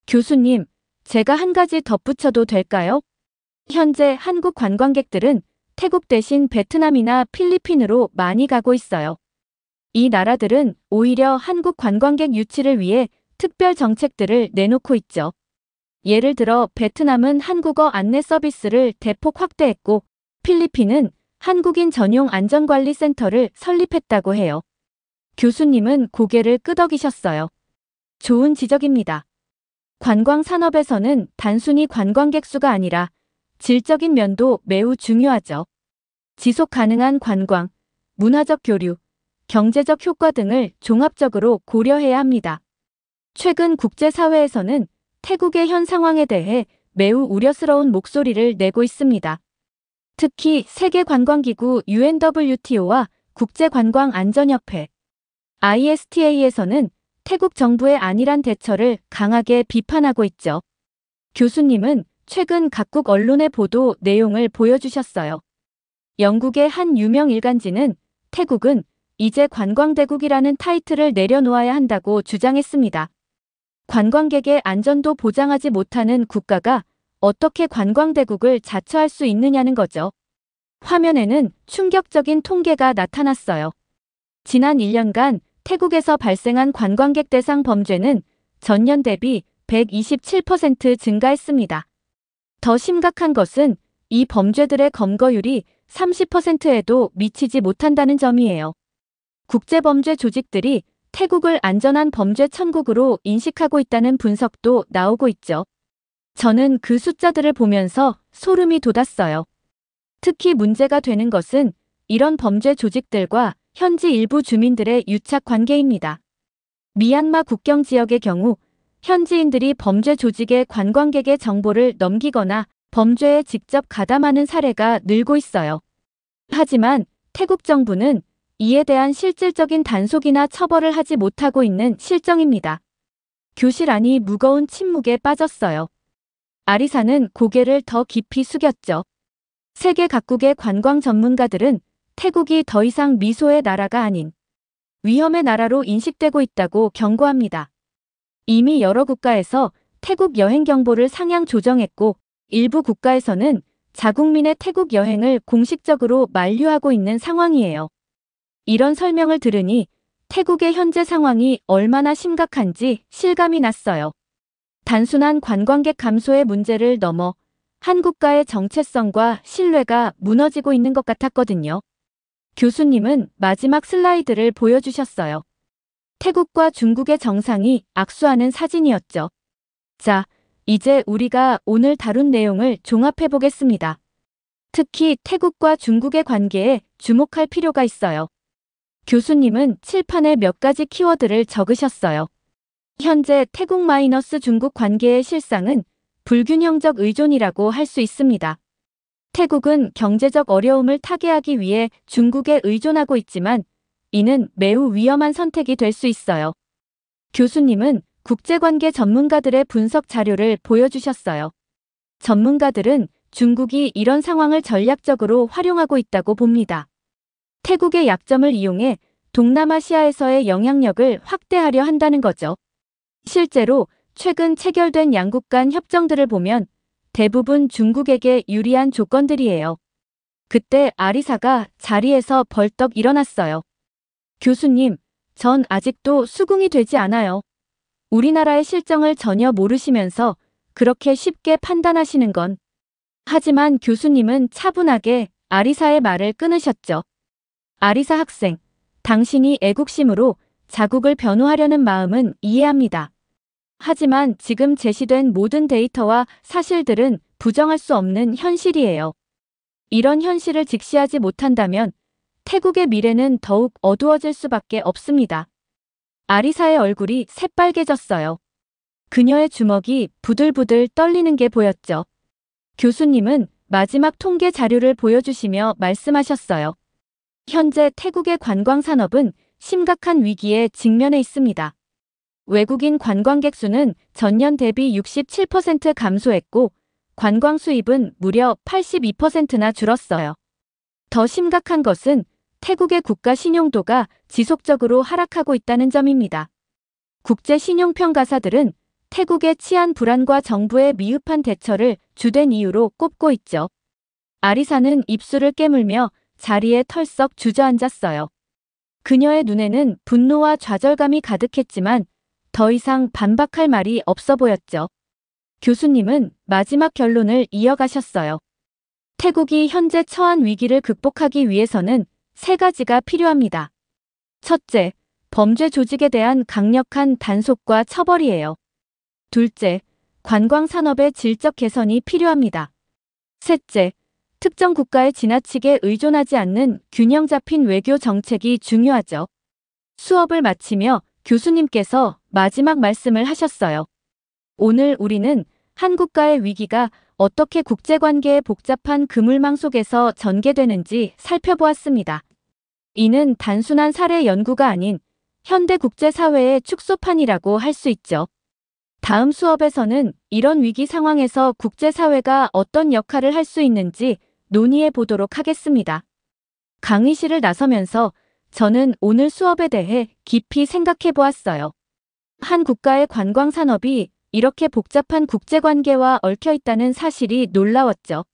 교수님, 제가 한 가지 덧붙여도 될까요? 현재 한국 관광객들은 태국 대신 베트남이나 필리핀으로 많이 가고 있어요. 이 나라들은 오히려 한국 관광객 유치를 위해 특별 정책들을 내놓고 있죠. 예를 들어 베트남은 한국어 안내 서비스를 대폭 확대했고 필리핀은 한국인 전용 안전관리센터를 설립했다고 해요. 교수님은 고개를 끄덕이셨어요. 좋은 지적입니다. 관광 산업에서는 단순히 관광객 수가 아니라 질적인 면도 매우 중요하죠. 지속 가능한 관광, 문화적 교류, 경제적 효과 등을 종합적으로 고려해야 합니다. 최근 국제사회에서는 태국의 현 상황에 대해 매우 우려스러운 목소리를 내고 있습니다. 특히 세계관광기구 UNWTO와 국제관광안전협회 ISTA에서는 태국 정부의 안일한 대처를 강하게 비판하고 있죠. 교수님은 최근 각국 언론의 보도 내용을 보여주셨어요. 영국의 한 유명 일간지는 태국은 이제 관광대국이라는 타이틀을 내려놓아야 한다고 주장했습니다. 관광객의 안전도 보장하지 못하는 국가가 어떻게 관광대국을 자처할 수 있느냐는 거죠. 화면에는 충격적인 통계가 나타났어요. 지난 1년간 태국에서 발생한 관광객 대상 범죄는 전년 대비 127% 증가했습니다. 더 심각한 것은 이 범죄들의 검거율이 30%에도 미치지 못한다는 점이에요. 국제범죄 조직들이 태국을 안전한 범죄 천국으로 인식하고 있다는 분석도 나오고 있죠. 저는 그 숫자들을 보면서 소름이 돋았어요. 특히 문제가 되는 것은 이런 범죄 조직들과 현지 일부 주민들의 유착 관계입니다. 미얀마 국경 지역의 경우 현지인들이 범죄 조직의 관광객의 정보를 넘기거나 범죄에 직접 가담하는 사례가 늘고 있어요. 하지만 태국 정부는 이에 대한 실질적인 단속이나 처벌을 하지 못하고 있는 실정입니다. 교실 안이 무거운 침묵에 빠졌어요. 아리사는 고개를 더 깊이 숙였죠. 세계 각국의 관광 전문가들은 태국이 더 이상 미소의 나라가 아닌 위험의 나라로 인식되고 있다고 경고합니다. 이미 여러 국가에서 태국 여행 경보를 상향 조정했고 일부 국가에서는 자국민의 태국 여행을 공식적으로 만류하고 있는 상황이에요. 이런 설명을 들으니 태국의 현재 상황이 얼마나 심각한지 실감이 났어요. 단순한 관광객 감소의 문제를 넘어 한 국가의 정체성과 신뢰가 무너지고 있는 것 같았거든요. 교수님은 마지막 슬라이드를 보여주셨어요. 태국과 중국의 정상이 악수하는 사진이었죠. 자, 이제 우리가 오늘 다룬 내용을 종합해 보겠습니다. 특히 태국과 중국의 관계에 주목할 필요가 있어요. 교수님은 칠판에 몇 가지 키워드를 적으셨어요. 현재 태국 - 중국 관계의 실상은 불균형적 의존이라고 할 수 있습니다. 태국은 경제적 어려움을 타개하기 위해 중국에 의존하고 있지만 이는 매우 위험한 선택이 될 수 있어요. 교수님은 국제관계 전문가들의 분석 자료를 보여주셨어요. 전문가들은 중국이 이런 상황을 전략적으로 활용하고 있다고 봅니다. 태국의 약점을 이용해 동남아시아에서의 영향력을 확대하려 한다는 거죠. 실제로 최근 체결된 양국 간 협정들을 보면 대부분 중국에게 유리한 조건들이에요. 그때 아리사가 자리에서 벌떡 일어났어요. 교수님, 전 아직도 수긍이 되지 않아요. 우리나라의 실정을 전혀 모르시면서 그렇게 쉽게 판단하시는 건. 하지만 교수님은 차분하게 아리사의 말을 끊으셨죠. 아리사 학생, 당신이 애국심으로 자국을 변호하려는 마음은 이해합니다. 하지만 지금 제시된 모든 데이터와 사실들은 부정할 수 없는 현실이에요. 이런 현실을 직시하지 못한다면 태국의 미래는 더욱 어두워질 수밖에 없습니다. 아리사의 얼굴이 새빨개졌어요. 그녀의 주먹이 부들부들 떨리는 게 보였죠. 교수님은 마지막 통계 자료를 보여주시며 말씀하셨어요. 현재 태국의 관광 산업은 심각한 위기에 직면해 있습니다. 외국인 관광객 수는 전년 대비 67% 감소했고 관광 수입은 무려 82%나 줄었어요. 더 심각한 것은 태국의 국가 신용도가 지속적으로 하락하고 있다는 점입니다. 국제 신용평가사들은 태국의 치안 불안과 정부의 미흡한 대처를 주된 이유로 꼽고 있죠. 아리사는 입술을 깨물며 자리에 털썩 주저앉았어요. 그녀의 눈에는 분노와 좌절감이 가득했지만 더 이상 반박할 말이 없어 보였죠. 교수님은 마지막 결론을 이어가셨어요. 태국이 현재 처한 위기를 극복하기 위해서는 세 가지가 필요합니다. 첫째, 범죄 조직에 대한 강력한 단속과 처벌이에요. 둘째, 관광 산업의 질적 개선이 필요합니다. 셋째, 특정 국가에 지나치게 의존하지 않는 균형 잡힌 외교 정책이 중요하죠. 수업을 마치며 교수님께서 마지막 말씀을 하셨어요. 오늘 우리는 한 국가의 위기가 어떻게 국제관계의 복잡한 그물망 속에서 전개되는지 살펴보았습니다. 이는 단순한 사례 연구가 아닌 현대 국제사회의 축소판이라고 할 수 있죠. 다음 수업에서는 이런 위기 상황에서 국제사회가 어떤 역할을 할 수 있는지 논의해 보도록 하겠습니다. 강의실을 나서면서 저는 오늘 수업에 대해 깊이 생각해 보았어요. 한 국가의 관광 산업이 이렇게 복잡한 국제관계와 얽혀 있다는 사실이 놀라웠죠.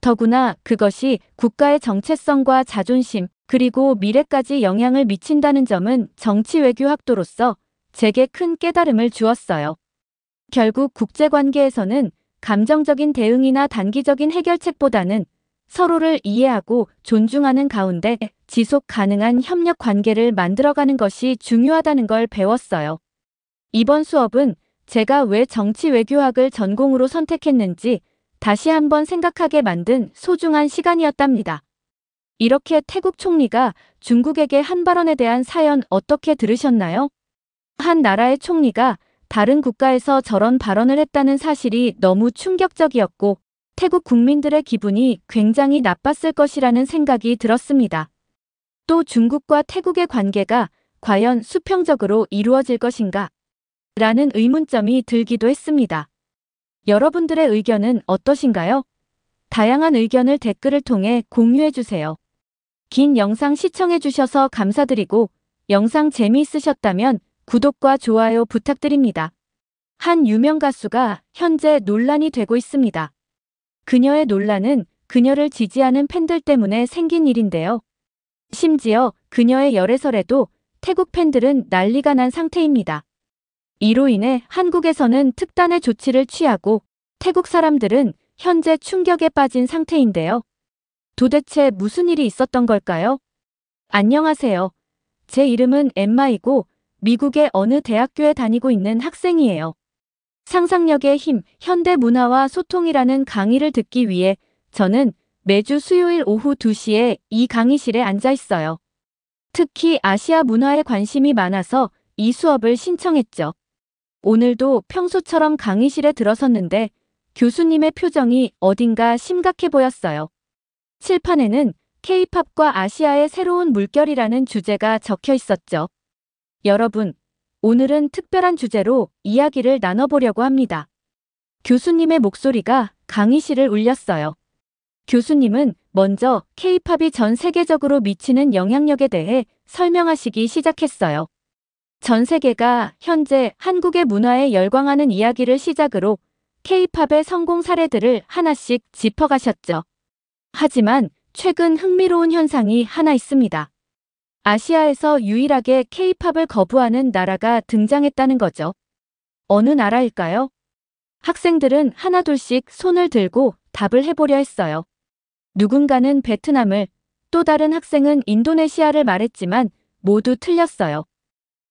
더구나 그것이 국가의 정체성과 자존심, 그리고 미래까지 영향을 미친다는 점은 정치 외교 학도로서 제게 큰 깨달음을 주었어요. 결국 국제관계에서는 감정적인 대응이나 단기적인 해결책보다는 서로를 이해하고 존중하는 가운데 지속 가능한 협력 관계를 만들어가는 것이 중요하다는 걸 배웠어요. 이번 수업은 제가 왜 정치 외교학을 전공으로 선택했는지 다시 한번 생각하게 만든 소중한 시간이었답니다. 이렇게 태국 총리가 중국에게 한 발언에 대한 사연 어떻게 들으셨나요? 한 나라의 총리가 다른 국가에서 저런 발언을 했다는 사실이 너무 충격적이었고 태국 국민들의 기분이 굉장히 나빴을 것이라는 생각이 들었습니다. 또 중국과 태국의 관계가 과연 수평적으로 이루어질 것인가? 라는 의문점이 들기도 했습니다. 여러분들의 의견은 어떠신가요? 다양한 의견을 댓글을 통해 공유해주세요. 긴 영상 시청해주셔서 감사드리고 영상 재미있으셨다면 구독과 좋아요 부탁드립니다. 한 유명 가수가 현재 논란이 되고 있습니다. 그녀의 논란은 그녀를 지지하는 팬들 때문에 생긴 일인데요. 심지어 그녀의 열애설에도 태국 팬들은 난리가 난 상태입니다. 이로 인해 한국에서는 특단의 조치를 취하고 태국 사람들은 현재 충격에 빠진 상태인데요. 도대체 무슨 일이 있었던 걸까요? 안녕하세요. 제 이름은 엠마이고 미국의 어느 대학교에 다니고 있는 학생이에요. 상상력의 힘, 현대 문화와 소통이라는 강의를 듣기 위해 저는 매주 수요일 오후 2시에 이 강의실에 앉아 있어요. 특히 아시아 문화에 관심이 많아서 이 수업을 신청했죠. 오늘도 평소처럼 강의실에 들어섰는데 교수님의 표정이 어딘가 심각해 보였어요. 칠판에는 K-팝과 아시아의 새로운 물결이라는 주제가 적혀 있었죠. 여러분, 오늘은 특별한 주제로 이야기를 나눠보려고 합니다. 교수님의 목소리가 강의실을 울렸어요. 교수님은 먼저 K-팝이 전 세계적으로 미치는 영향력에 대해 설명하시기 시작했어요. 전 세계가 현재 한국의 문화에 열광하는 이야기를 시작으로 K-팝의 성공 사례들을 하나씩 짚어가셨죠. 하지만 최근 흥미로운 현상이 하나 있습니다. 아시아에서 유일하게 K-팝을 거부하는 나라가 등장했다는 거죠. 어느 나라일까요? 학생들은 하나둘씩 손을 들고 답을 해보려 했어요. 누군가는 베트남을, 또 다른 학생은 인도네시아를 말했지만 모두 틀렸어요.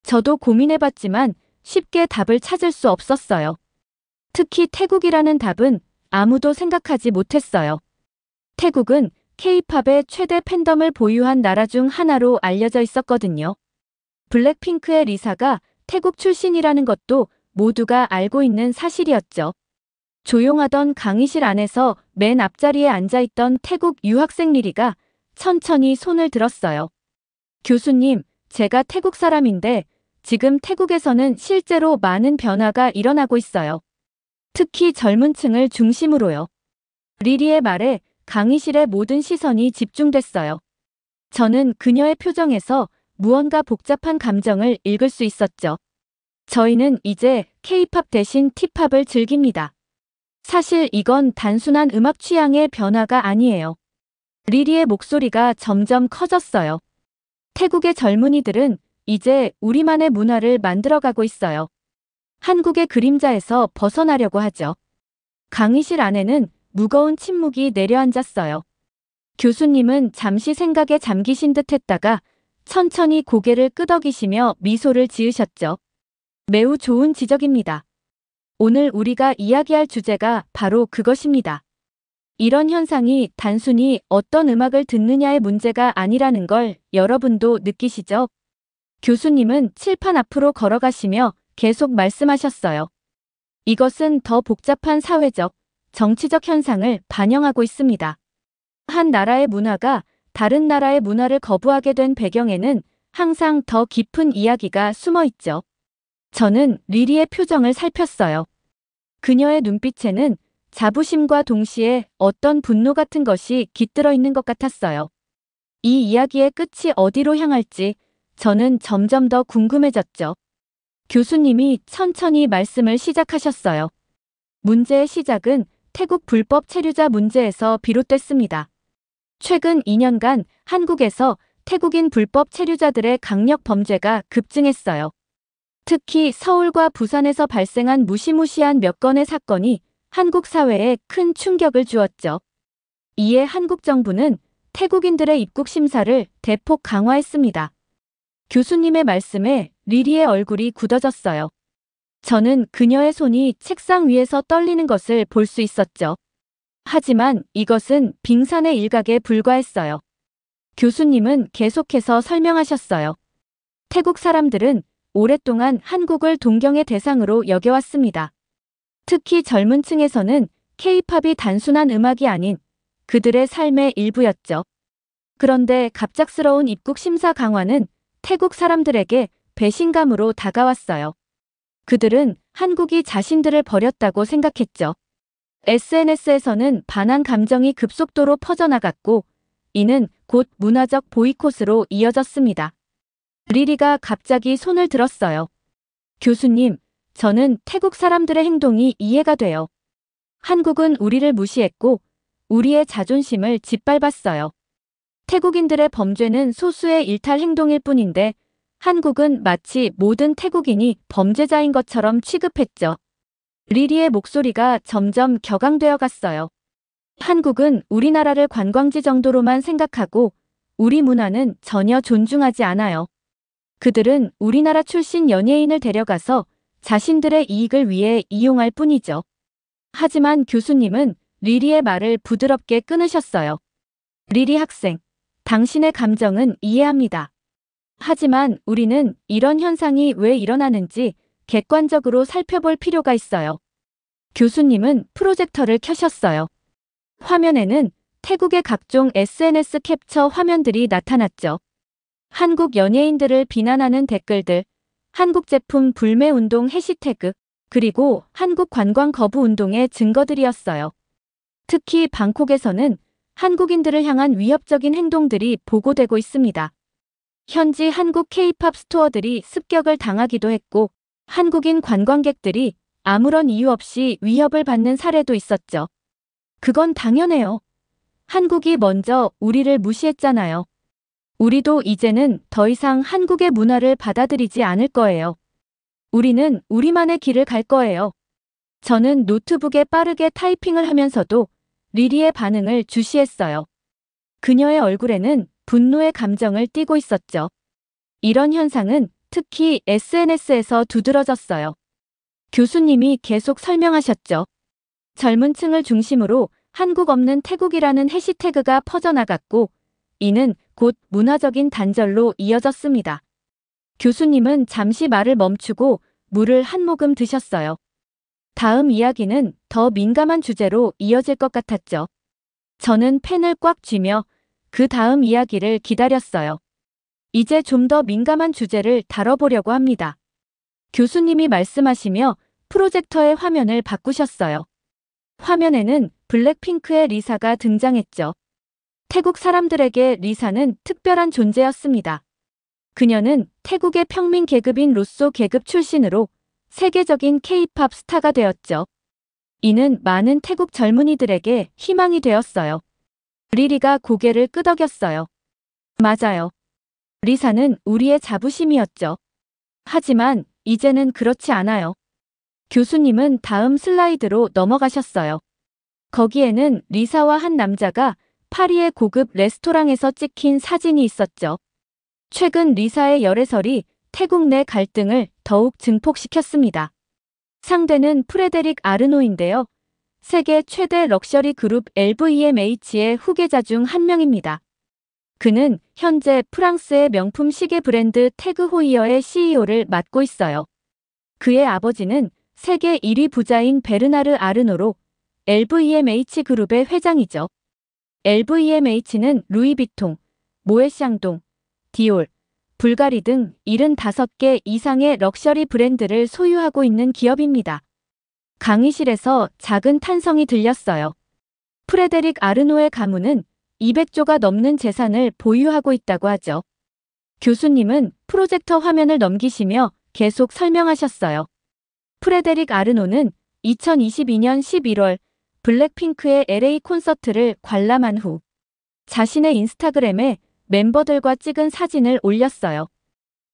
저도 고민해봤지만 쉽게 답을 찾을 수 없었어요. 특히 태국이라는 답은 아무도 생각하지 못했어요. 태국은 K-팝의 최대 팬덤을 보유한 나라 중 하나로 알려져 있었거든요. 블랙핑크의 리사가 태국 출신이라는 것도 모두가 알고 있는 사실이었죠. 조용하던 강의실 안에서 맨 앞자리에 앉아있던 태국 유학생 리리가 천천히 손을 들었어요. 교수님, 제가 태국 사람인데 지금 태국에서는 실제로 많은 변화가 일어나고 있어요. 특히 젊은 층을 중심으로요. 리리의 말에 강의실의 모든 시선이 집중됐어요. 저는 그녀의 표정에서 무언가 복잡한 감정을 읽을 수 있었죠. 저희는 이제 K-팝 대신 T-팝을 즐깁니다. 사실 이건 단순한 음악 취향의 변화가 아니에요. 리리의 목소리가 점점 커졌어요. 태국의 젊은이들은 이제 우리만의 문화를 만들어가고 있어요. 한국의 그림자에서 벗어나려고 하죠. 강의실 안에는 무거운 침묵이 내려앉았어요. 교수님은 잠시 생각에 잠기신 듯 했다가 천천히 고개를 끄덕이시며 미소를 지으셨죠. 매우 좋은 지적입니다. 오늘 우리가 이야기할 주제가 바로 그것입니다. 이런 현상이 단순히 어떤 음악을 듣느냐의 문제가 아니라는 걸 여러분도 느끼시죠? 교수님은 칠판 앞으로 걸어가시며 계속 말씀하셨어요. 이것은 더 복잡한 사회적, 정치적 현상을 반영하고 있습니다. 한 나라의 문화가 다른 나라의 문화를 거부하게 된 배경에는 항상 더 깊은 이야기가 숨어 있죠. 저는 리리의 표정을 살폈어요. 그녀의 눈빛에는 자부심과 동시에 어떤 분노 같은 것이 깃들어 있는 것 같았어요. 이 이야기의 끝이 어디로 향할지 저는 점점 더 궁금해졌죠. 교수님이 천천히 말씀을 시작하셨어요. 문제의 시작은 태국 불법 체류자 문제에서 비롯됐습니다. 최근 2년간 한국에서 태국인 불법 체류자들의 강력 범죄가 급증했어요. 특히 서울과 부산에서 발생한 무시무시한 몇 건의 사건이 한국 사회에 큰 충격을 주었죠. 이에 한국 정부는 태국인들의 입국 심사를 대폭 강화했습니다. 교수님의 말씀에 리리의 얼굴이 굳어졌어요. 저는 그녀의 손이 책상 위에서 떨리는 것을 볼 수 있었죠. 하지만 이것은 빙산의 일각에 불과했어요. 교수님은 계속해서 설명하셨어요. 태국 사람들은 오랫동안 한국을 동경의 대상으로 여겨왔습니다. 특히 젊은 층에서는 K-팝이 단순한 음악이 아닌 그들의 삶의 일부였죠. 그런데 갑작스러운 입국 심사 강화는 태국 사람들에게 배신감으로 다가왔어요. 그들은 한국이 자신들을 버렸다고 생각했죠. SNS에서는 반한 감정이 급속도로 퍼져나갔고 이는 곧 문화적 보이콧으로 이어졌습니다. 리리가 갑자기 손을 들었어요. 교수님, 저는 태국 사람들의 행동이 이해가 돼요. 한국은 우리를 무시했고 우리의 자존심을 짓밟았어요. 태국인들의 범죄는 소수의 일탈 행동일 뿐인데 한국은 마치 모든 태국인이 범죄자인 것처럼 취급했죠. 리리의 목소리가 점점 격앙되어 갔어요. 한국은 우리나라를 관광지 정도로만 생각하고 우리 문화는 전혀 존중하지 않아요. 그들은 우리나라 출신 연예인을 데려가서 자신들의 이익을 위해 이용할 뿐이죠. 하지만 교수님은 리리의 말을 부드럽게 끊으셨어요. 리리 학생, 당신의 감정은 이해합니다. 하지만 우리는 이런 현상이 왜 일어나는지 객관적으로 살펴볼 필요가 있어요. 교수님은 프로젝터를 켜셨어요. 화면에는 태국의 각종 SNS 캡처 화면들이 나타났죠. 한국 연예인들을 비난하는 댓글들, 한국 제품 불매 운동 해시태그, 그리고 한국 관광 거부 운동의 증거들이었어요. 특히 방콕에서는 한국인들을 향한 위협적인 행동들이 보고되고 있습니다. 현지 한국 K-팝 스토어들이 습격을 당하기도 했고 한국인 관광객들이 아무런 이유 없이 위협을 받는 사례도 있었죠. 그건 당연해요. 한국이 먼저 우리를 무시했잖아요. 우리도 이제는 더 이상 한국의 문화를 받아들이지 않을 거예요. 우리는 우리만의 길을 갈 거예요. 저는 노트북에 빠르게 타이핑을 하면서도 리리의 반응을 주시했어요. 그녀의 얼굴에는 분노의 감정을 띠고 있었죠. 이런 현상은 특히 SNS에서 두드러졌어요. 교수님이 계속 설명하셨죠. 젊은 층을 중심으로 한국 없는 태국이라는 해시태그가 퍼져나갔고 이는 곧 문화적인 단절로 이어졌습니다. 교수님은 잠시 말을 멈추고 물을 한 모금 드셨어요. 다음 이야기는 더 민감한 주제로 이어질 것 같았죠. 저는 펜을 꽉 쥐며 그 다음 이야기를 기다렸어요. 이제 좀 더 민감한 주제를 다뤄보려고 합니다. 교수님이 말씀하시며 프로젝터의 화면을 바꾸셨어요. 화면에는 블랙핑크의 리사가 등장했죠. 태국 사람들에게 리사는 특별한 존재였습니다. 그녀는 태국의 평민 계급인 로쏘 계급 출신으로 세계적인 K-팝 스타가 되었죠. 이는 많은 태국 젊은이들에게 희망이 되었어요. 리리가 고개를 끄덕였어요. 맞아요. 리사는 우리의 자부심이었죠. 하지만 이제는 그렇지 않아요. 교수님은 다음 슬라이드로 넘어가셨어요. 거기에는 리사와 한 남자가 파리의 고급 레스토랑에서 찍힌 사진이 있었죠. 최근 리사의 열애설이 태국 내 갈등을 더욱 증폭시켰습니다. 상대는 프레데릭 아르노인데요. 세계 최대 럭셔리 그룹 LVMH의 후계자 중 한 명입니다. 그는 현재 프랑스의 명품 시계 브랜드 태그 호이어의 CEO를 맡고 있어요. 그의 아버지는 세계 1위 부자인 베르나르 아르노로 LVMH 그룹의 회장이죠. LVMH는 루이비통, 모에샹동, 디올, 불가리 등 75개 이상의 럭셔리 브랜드를 소유하고 있는 기업입니다. 강의실에서 작은 탄성이 들렸어요. 프레데릭 아르노의 가문은 200조가 넘는 재산을 보유하고 있다고 하죠. 교수님은 프로젝터 화면을 넘기시며 계속 설명하셨어요. 프레데릭 아르노는 2022년 11월 블랙핑크의 LA 콘서트를 관람한 후 자신의 인스타그램에 멤버들과 찍은 사진을 올렸어요.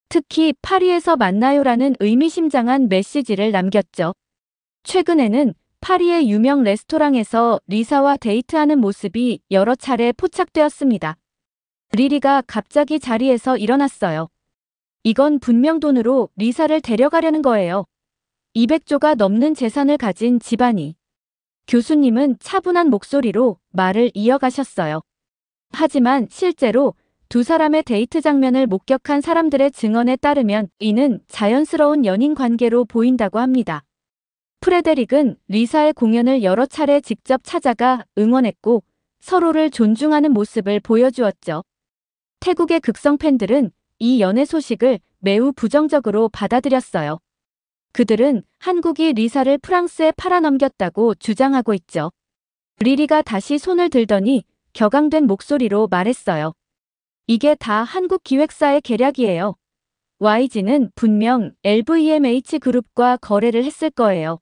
특히 파리에서 만나요라는 의미심장한 메시지를 남겼죠. 최근에는 파리의 유명 레스토랑에서 리사와 데이트하는 모습이 여러 차례 포착되었습니다. 리리가 갑자기 자리에서 일어났어요. 이건 분명 돈으로 리사를 데려가려는 거예요. 200조가 넘는 재산을 가진 집안이. 교수님은 차분한 목소리로 말을 이어가셨어요. 하지만 실제로 두 사람의 데이트 장면을 목격한 사람들의 증언에 따르면 이는 자연스러운 연인 관계로 보인다고 합니다. 프레데릭은 리사의 공연을 여러 차례 직접 찾아가 응원했고 서로를 존중하는 모습을 보여주었죠. 태국의 극성 팬들은 이 연애 소식을 매우 부정적으로 받아들였어요. 그들은 한국이 리사를 프랑스에 팔아넘겼다고 주장하고 있죠. 리리가 다시 손을 들더니 격앙된 목소리로 말했어요. 이게 다 한국 기획사의 계략이에요. YG는 분명 LVMH 그룹과 거래를 했을 거예요.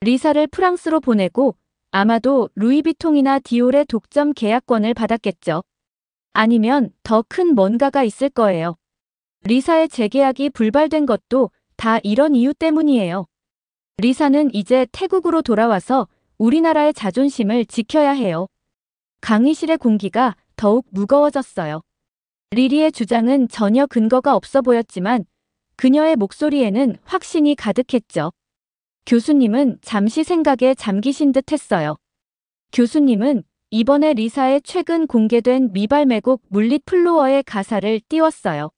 리사를 프랑스로 보내고 아마도 루이비통이나 디올의 독점 계약권을 받았겠죠. 아니면 더 큰 뭔가가 있을 거예요. 리사의 재계약이 불발된 것도 다 이런 이유 때문이에요. 리사는 이제 태국으로 돌아와서 우리나라의 자존심을 지켜야 해요. 강의실의 공기가 더욱 무거워졌어요. 리리의 주장은 전혀 근거가 없어 보였지만 그녀의 목소리에는 확신이 가득했죠. 교수님은 잠시 생각에 잠기신 듯 했어요. 교수님은 이번에 리사의 최근 공개된 미발매곡 물릿 플로어의 가사를 띄웠어요.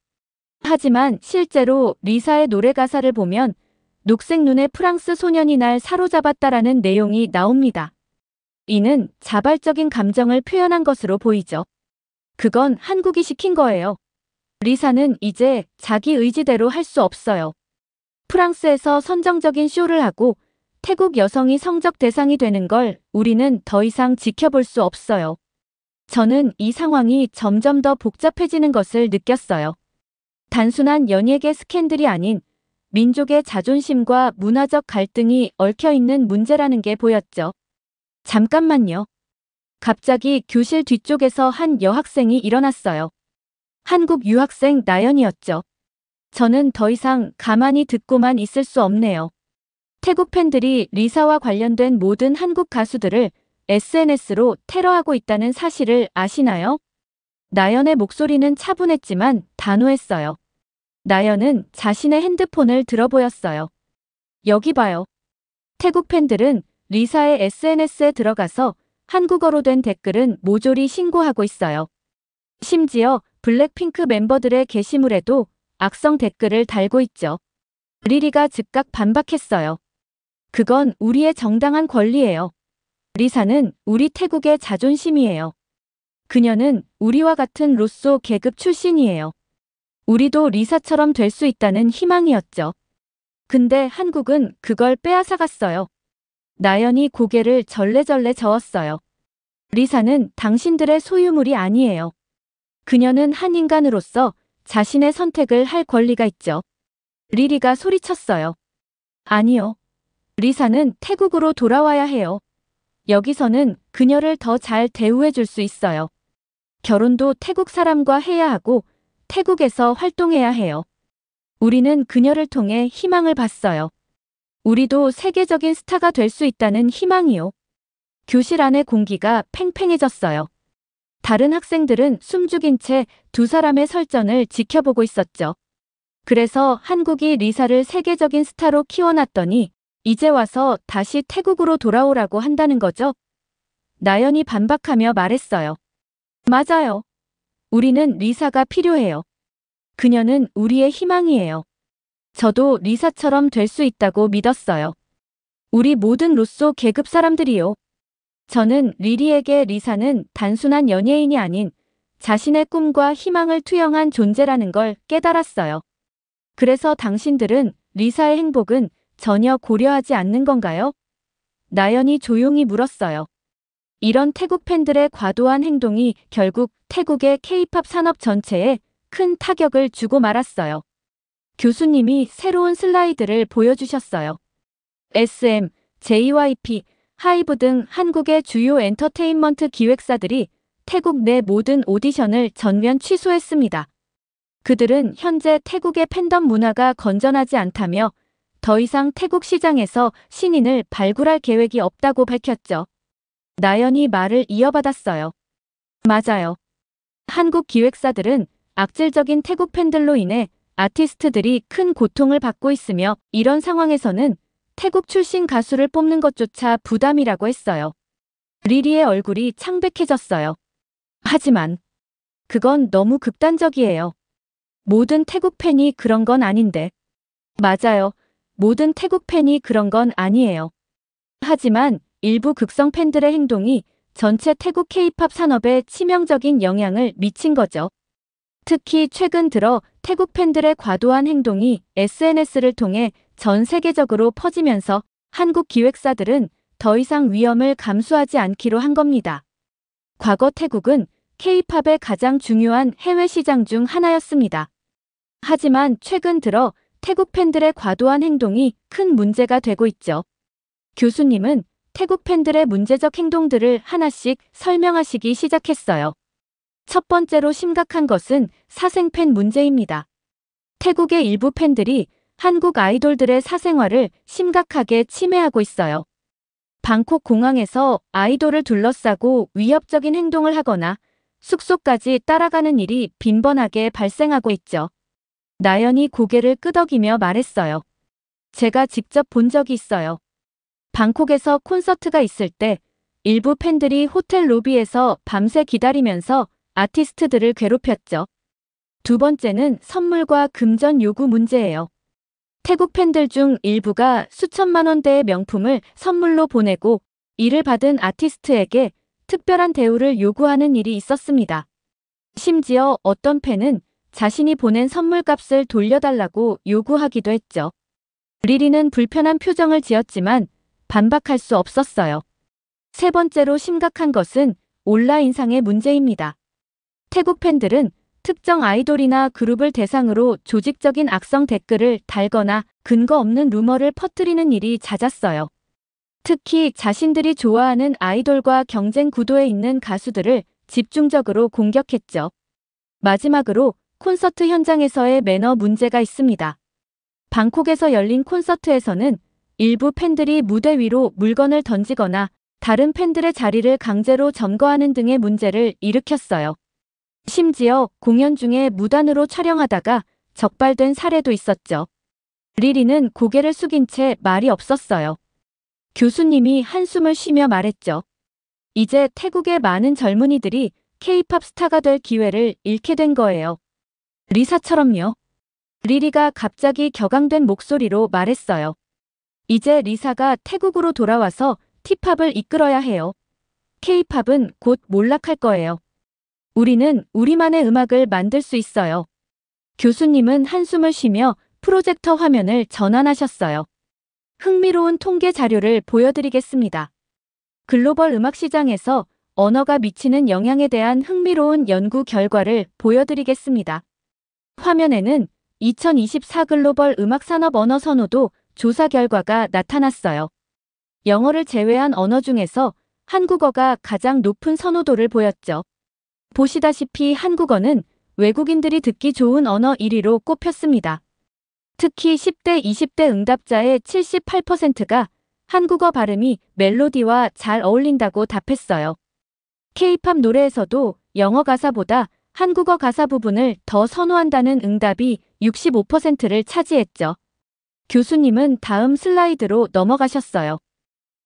하지만 실제로 리사의 노래 가사를 보면 녹색 눈의 프랑스 소년이 날 사로잡았다라는 내용이 나옵니다. 이는 자발적인 감정을 표현한 것으로 보이죠. 그건 한국이 시킨 거예요. 리사는 이제 자기 의지대로 할 수 없어요. 프랑스에서 선정적인 쇼를 하고 태국 여성이 성적 대상이 되는 걸 우리는 더 이상 지켜볼 수 없어요. 저는 이 상황이 점점 더 복잡해지는 것을 느꼈어요. 단순한 연예계 스캔들이 아닌 민족의 자존심과 문화적 갈등이 얽혀있는 문제라는 게 보였죠. 잠깐만요. 갑자기 교실 뒤쪽에서 한 여학생이 일어났어요. 한국 유학생 나연이었죠. 저는 더 이상 가만히 듣고만 있을 수 없네요. 태국 팬들이 리사와 관련된 모든 한국 가수들을 SNS로 테러하고 있다는 사실을 아시나요? 나연의 목소리는 차분했지만 단호했어요. 나연은 자신의 핸드폰을 들어보였어요. 여기 봐요. 태국 팬들은 리사의 SNS에 들어가서 한국어로 된 댓글은 모조리 신고하고 있어요. 심지어 블랙핑크 멤버들의 게시물에도 악성 댓글을 달고 있죠. 리리가 즉각 반박했어요. 그건 우리의 정당한 권리예요. 리사는 우리 태국의 자존심이에요. 그녀는 우리와 같은 로쏘 계급 출신이에요. 우리도 리사처럼 될 수 있다는 희망이었죠. 근데 한국은 그걸 빼앗아갔어요. 나연이 고개를 절레절레 저었어요. 리사는 당신들의 소유물이 아니에요. 그녀는 한 인간으로서 자신의 선택을 할 권리가 있죠. 리리가 소리쳤어요. 아니요. 리사는 태국으로 돌아와야 해요. 여기서는 그녀를 더 잘 대우해 줄 수 있어요. 결혼도 태국 사람과 해야 하고 태국에서 활동해야 해요. 우리는 그녀를 통해 희망을 봤어요. 우리도 세계적인 스타가 될 수 있다는 희망이요. 교실 안의 공기가 팽팽해졌어요. 다른 학생들은 숨죽인 채 두 사람의 설전을 지켜보고 있었죠. 그래서 한국이 리사를 세계적인 스타로 키워놨더니 이제 와서 다시 태국으로 돌아오라고 한다는 거죠? 나연이 반박하며 말했어요. 맞아요. 우리는 리사가 필요해요. 그녀는 우리의 희망이에요. 저도 리사처럼 될 수 있다고 믿었어요. 우리 모든 로쏘 계급 사람들이요. 저는 리리에게 리사는 단순한 연예인이 아닌 자신의 꿈과 희망을 투영한 존재라는 걸 깨달았어요. 그래서 당신들은 리사의 행복은 전혀 고려하지 않는 건가요? 나연이 조용히 물었어요. 이런 태국 팬들의 과도한 행동이 결국 태국의 K-팝 산업 전체에 큰 타격을 주고 말았어요. 교수님이 새로운 슬라이드를 보여주셨어요. SM, JYP, 하이브 등 한국의 주요 엔터테인먼트 기획사들이 태국 내 모든 오디션을 전면 취소했습니다. 그들은 현재 태국의 팬덤 문화가 건전하지 않다며 더 이상 태국 시장에서 신인을 발굴할 계획이 없다고 밝혔죠. 나연이 말을 이어받았어요. 맞아요. 한국 기획사들은 악질적인 태국 팬들로 인해 아티스트들이 큰 고통을 받고 있으며 이런 상황에서는 태국 출신 가수를 뽑는 것조차 부담이라고 했어요. 리리의 얼굴이 창백해졌어요. 하지만 그건 너무 극단적이에요. 모든 태국 팬이 그런 건 아닌데. 맞아요. 모든 태국 팬이 그런 건 아니에요. 하지만 일부 극성 팬들의 행동이 전체 태국 K-팝 산업에 치명적인 영향을 미친 거죠. 특히 최근 들어 태국 팬들의 과도한 행동이 SNS를 통해 전 세계적으로 퍼지면서 한국 기획사들은 더 이상 위험을 감수하지 않기로 한 겁니다. 과거 태국은 K-팝의 가장 중요한 해외 시장 중 하나였습니다. 하지만 최근 들어 태국 팬들의 과도한 행동이 큰 문제가 되고 있죠. 교수님은 태국 팬들의 문제적 행동들을 하나씩 설명하시기 시작했어요. 첫 번째로 심각한 것은 사생팬 문제입니다. 태국의 일부 팬들이 한국 아이돌들의 사생활을 심각하게 침해하고 있어요. 방콕 공항에서 아이돌을 둘러싸고 위협적인 행동을 하거나 숙소까지 따라가는 일이 빈번하게 발생하고 있죠. 나연이 고개를 끄덕이며 말했어요. 제가 직접 본 적이 있어요. 방콕에서 콘서트가 있을 때 일부 팬들이 호텔 로비에서 밤새 기다리면서 아티스트들을 괴롭혔죠. 두 번째는 선물과 금전 요구 문제예요. 태국 팬들 중 일부가 수천만 원대의 명품을 선물로 보내고 이를 받은 아티스트에게 특별한 대우를 요구하는 일이 있었습니다. 심지어 어떤 팬은 자신이 보낸 선물값을 돌려달라고 요구하기도 했죠. 리리는 불편한 표정을 지었지만 반박할 수 없었어요. 세 번째로 심각한 것은 온라인상의 문제입니다. 태국 팬들은 특정 아이돌이나 그룹을 대상으로 조직적인 악성 댓글을 달거나 근거 없는 루머를 퍼뜨리는 일이 잦았어요. 특히 자신들이 좋아하는 아이돌과 경쟁 구도에 있는 가수들을 집중적으로 공격했죠. 마지막으로 콘서트 현장에서의 매너 문제가 있습니다. 방콕에서 열린 콘서트에서는 일부 팬들이 무대 위로 물건을 던지거나 다른 팬들의 자리를 강제로 점거하는 등의 문제를 일으켰어요. 심지어 공연 중에 무단으로 촬영하다가 적발된 사례도 있었죠. 리리는 고개를 숙인 채 말이 없었어요. 교수님이 한숨을 쉬며 말했죠. 이제 태국의 많은 젊은이들이 K-팝 스타가 될 기회를 잃게 된 거예요. 리사처럼요. 리리가 갑자기 격앙된 목소리로 말했어요. 이제 리사가 태국으로 돌아와서 T-팝을 이끌어야 해요. K-팝은 곧 몰락할 거예요. 우리는 우리만의 음악을 만들 수 있어요. 교수님은 한숨을 쉬며 프로젝터 화면을 전환하셨어요. 흥미로운 통계 자료를 보여드리겠습니다. 글로벌 음악 시장에서 언어가 미치는 영향에 대한 흥미로운 연구 결과를 보여드리겠습니다. 화면에는 2024 글로벌 음악 산업 언어 선호도 조사 결과가 나타났어요. 영어를 제외한 언어 중에서 한국어가 가장 높은 선호도를 보였죠. 보시다시피 한국어는 외국인들이 듣기 좋은 언어 1위로 꼽혔습니다. 특히 10대, 20대 응답자의 78%가 한국어 발음이 멜로디와 잘 어울린다고 답했어요. K-팝 노래에서도 영어 가사보다 한국어 가사 부분을 더 선호한다는 응답이 65%를 차지했죠. 교수님은 다음 슬라이드로 넘어가셨어요.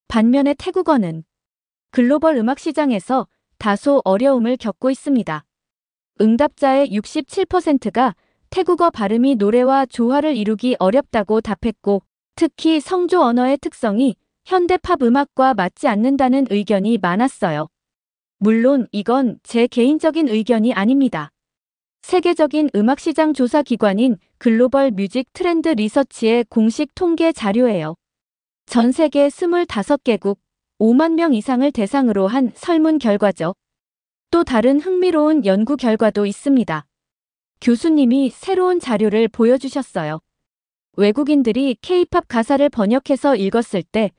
반면에 태국어는 글로벌 음악 시장에서 다소 어려움을 겪고 있습니다. 응답자의 67%가 태국어 발음이 노래와 조화를 이루기 어렵다고 답했고, 특히 성조 언어의 특성이 현대 팝 음악과 맞지 않는다는 의견이 많았어요. 물론 이건 제 개인적인 의견이 아닙니다. 세계적인 음악 시장 조사 기관인 글로벌 뮤직 트렌드 리서치의 공식 통계 자료예요. 전 세계 25개국 5만 명 이상을 대상으로 한 설문 결과죠. 또 다른 흥미로운 연구 결과도 있습니다. 교수님이 새로운 자료를 보여주셨어요. 외국인들이 K-팝 가사를 번역해서 읽었을 때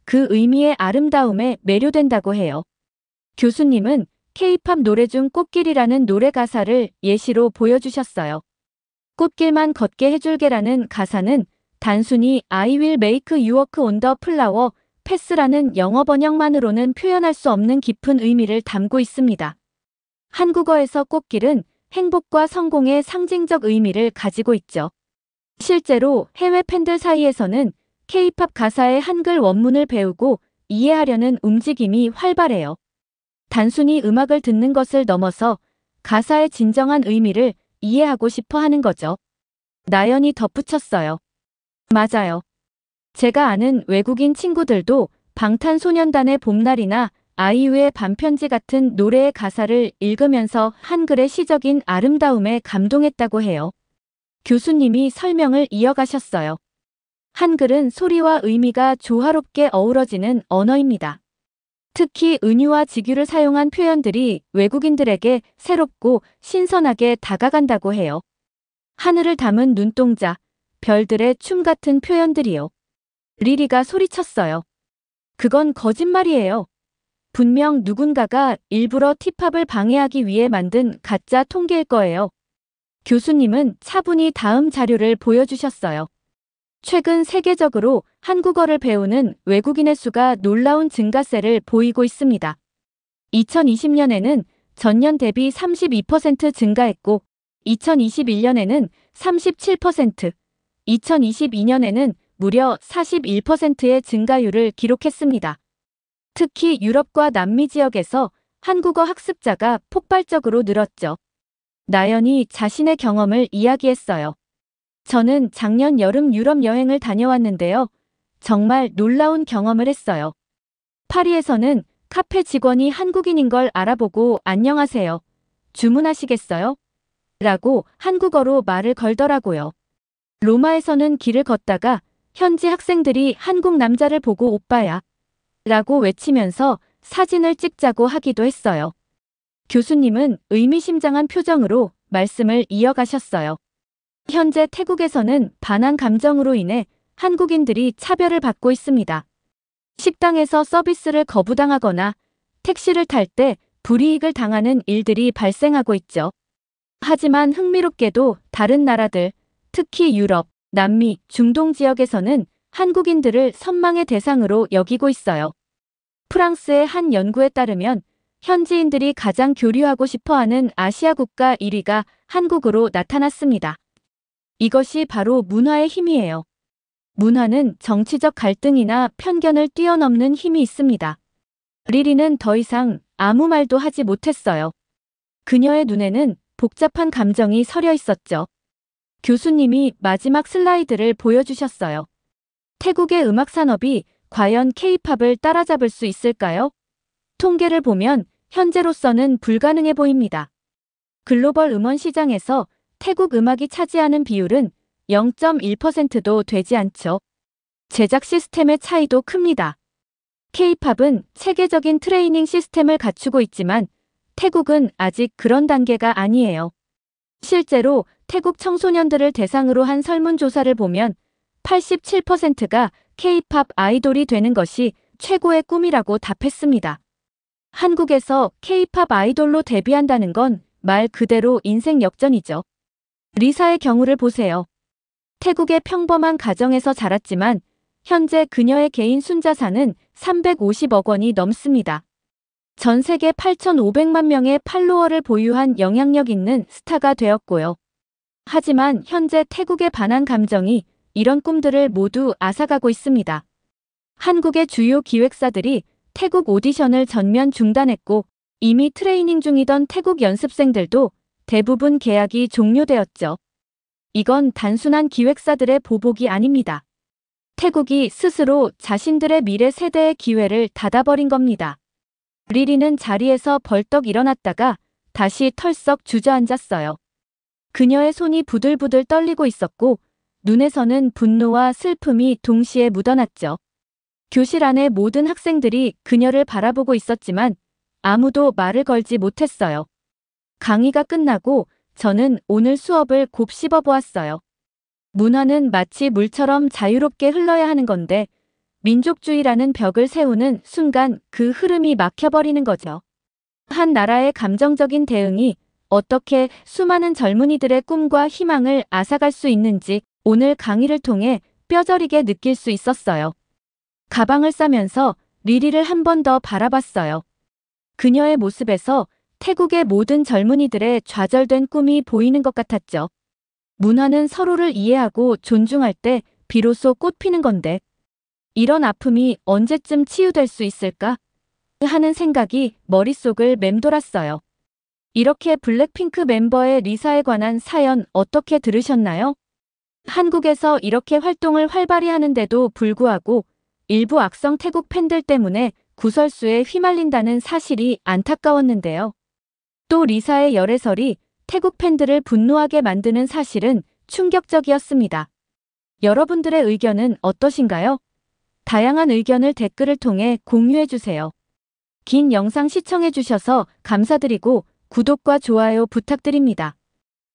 그 의미의 아름다움에 매료된다고 해요. 교수님은 K-팝 노래 중 꽃길이라는 노래 가사를 예시로 보여주셨어요. 꽃길만 걷게 해줄게라는 가사는 단순히 I will make you walk on the flower path라는 영어 번역만으로는 표현할 수 없는 깊은 의미를 담고 있습니다. 한국어에서 꽃길은 행복과 성공의 상징적 의미를 가지고 있죠. 실제로 해외 팬들 사이에서는 K-팝 가사의 한글 원문을 배우고 이해하려는 움직임이 활발해요. 단순히 음악을 듣는 것을 넘어서 가사의 진정한 의미를 이해하고 싶어 하는 거죠. 나연이 덧붙였어요. 맞아요. 제가 아는 외국인 친구들도 방탄소년단의 봄날이나 아이유의 반편지 같은 노래의 가사를 읽으면서 한글의 시적인 아름다움에 감동했다고 해요. 교수님이 설명을 이어가셨어요. 한글은 소리와 의미가 조화롭게 어우러지는 언어입니다. 특히 은유와 직유를 사용한 표현들이 외국인들에게 새롭고 신선하게 다가간다고 해요. 하늘을 담은 눈동자, 별들의 춤 같은 표현들이요. 리리가 소리쳤어요. 그건 거짓말이에요. 분명 누군가가 일부러 T-팝을 방해하기 위해 만든 가짜 통계일 거예요. 교수님은 차분히 다음 자료를 보여주셨어요. 최근 세계적으로 한국어를 배우는 외국인의 수가 놀라운 증가세를 보이고 있습니다. 2020년에는 전년 대비 32% 증가했고 2021년에는 37%, 2022년에는 무려 41%의 증가율을 기록했습니다. 특히 유럽과 남미 지역에서 한국어 학습자가 폭발적으로 늘었죠. 나연이 자신의 경험을 이야기했어요. 저는 작년 여름 유럽 여행을 다녀왔는데요. 정말 놀라운 경험을 했어요. 파리에서는 카페 직원이 한국인인 걸 알아보고 안녕하세요. 주문하시겠어요? 라고 한국어로 말을 걸더라고요. 로마에서는 길을 걷다가 현지 학생들이 한국 남자를 보고 오빠야 라고 외치면서 사진을 찍자고 하기도 했어요. 교수님은 의미심장한 표정으로 말씀을 이어가셨어요. 현재 태국에서는 반항 감정으로 인해 한국인들이 차별을 받고 있습니다. 식당에서 서비스를 거부당하거나 택시를 탈 때 불이익을 당하는 일들이 발생하고 있죠. 하지만 흥미롭게도 다른 나라들, 특히 유럽, 남미, 중동 지역에서는 한국인들을 선망의 대상으로 여기고 있어요. 프랑스의 한 연구에 따르면 현지인들이 가장 교류하고 싶어하는 아시아 국가 1위가 한국으로 나타났습니다. 이것이 바로 문화의 힘이에요. 문화는 정치적 갈등이나 편견을 뛰어넘는 힘이 있습니다. 리리는 더 이상 아무 말도 하지 못했어요. 그녀의 눈에는 복잡한 감정이 서려 있었죠. 교수님이 마지막 슬라이드를 보여주셨어요. 태국의 음악 산업이 과연 K-팝을 따라잡을 수 있을까요? 통계를 보면 현재로서는 불가능해 보입니다. 글로벌 음원 시장에서 태국 음악이 차지하는 비율은 0.1%도 되지 않죠. 제작 시스템의 차이도 큽니다. K-팝은 체계적인 트레이닝 시스템을 갖추고 있지만 태국은 아직 그런 단계가 아니에요. 실제로 태국 청소년들을 대상으로 한 설문조사를 보면 87%가 K-팝 아이돌이 되는 것이 최고의 꿈이라고 답했습니다. 한국에서 K-팝 아이돌로 데뷔한다는 건 말 그대로 인생 역전이죠. 리사의 경우를 보세요. 태국의 평범한 가정에서 자랐지만 현재 그녀의 개인 순자산은 350억 원이 넘습니다. 전 세계 8,500만 명의 팔로워를 보유한 영향력 있는 스타가 되었고요. 하지만 현재 태국의 반한 감정이 이런 꿈들을 모두 앗아가고 있습니다. 한국의 주요 기획사들이 태국 오디션을 전면 중단했고 이미 트레이닝 중이던 태국 연습생들도 대부분 계약이 종료되었죠. 이건 단순한 기획사들의 보복이 아닙니다. 태국이 스스로 자신들의 미래 세대의 기회를 닫아버린 겁니다. 리리는 자리에서 벌떡 일어났다가 다시 털썩 주저앉았어요. 그녀의 손이 부들부들 떨리고 있었고 눈에서는 분노와 슬픔이 동시에 묻어났죠. 교실 안의 모든 학생들이 그녀를 바라보고 있었지만 아무도 말을 걸지 못했어요. 강의가 끝나고 저는 오늘 수업을 곱씹어 보았어요. 문화는 마치 물처럼 자유롭게 흘러야 하는 건데 민족주의라는 벽을 세우는 순간 그 흐름이 막혀버리는 거죠. 한 나라의 감정적인 대응이 어떻게 수많은 젊은이들의 꿈과 희망을 앗아갈 수 있는지 오늘 강의를 통해 뼈저리게 느낄 수 있었어요. 가방을 싸면서 리리를 한 번 더 바라봤어요. 그녀의 모습에서 태국의 모든 젊은이들의 좌절된 꿈이 보이는 것 같았죠. 문화는 서로를 이해하고 존중할 때 비로소 꽃피는 건데, 이런 아픔이 언제쯤 치유될 수 있을까? 하는 생각이 머릿속을 맴돌았어요. 이렇게 블랙핑크 멤버의 리사에 관한 사연 어떻게 들으셨나요? 한국에서 이렇게 활동을 활발히 하는데도 불구하고 일부 악성 태국 팬들 때문에 구설수에 휘말린다는 사실이 안타까웠는데요. 또 리사의 열애설이 태국 팬들을 분노하게 만드는 사실은 충격적이었습니다. 여러분들의 의견은 어떠신가요? 다양한 의견을 댓글을 통해 공유해주세요. 긴 영상 시청해주셔서 감사드리고 구독과 좋아요 부탁드립니다.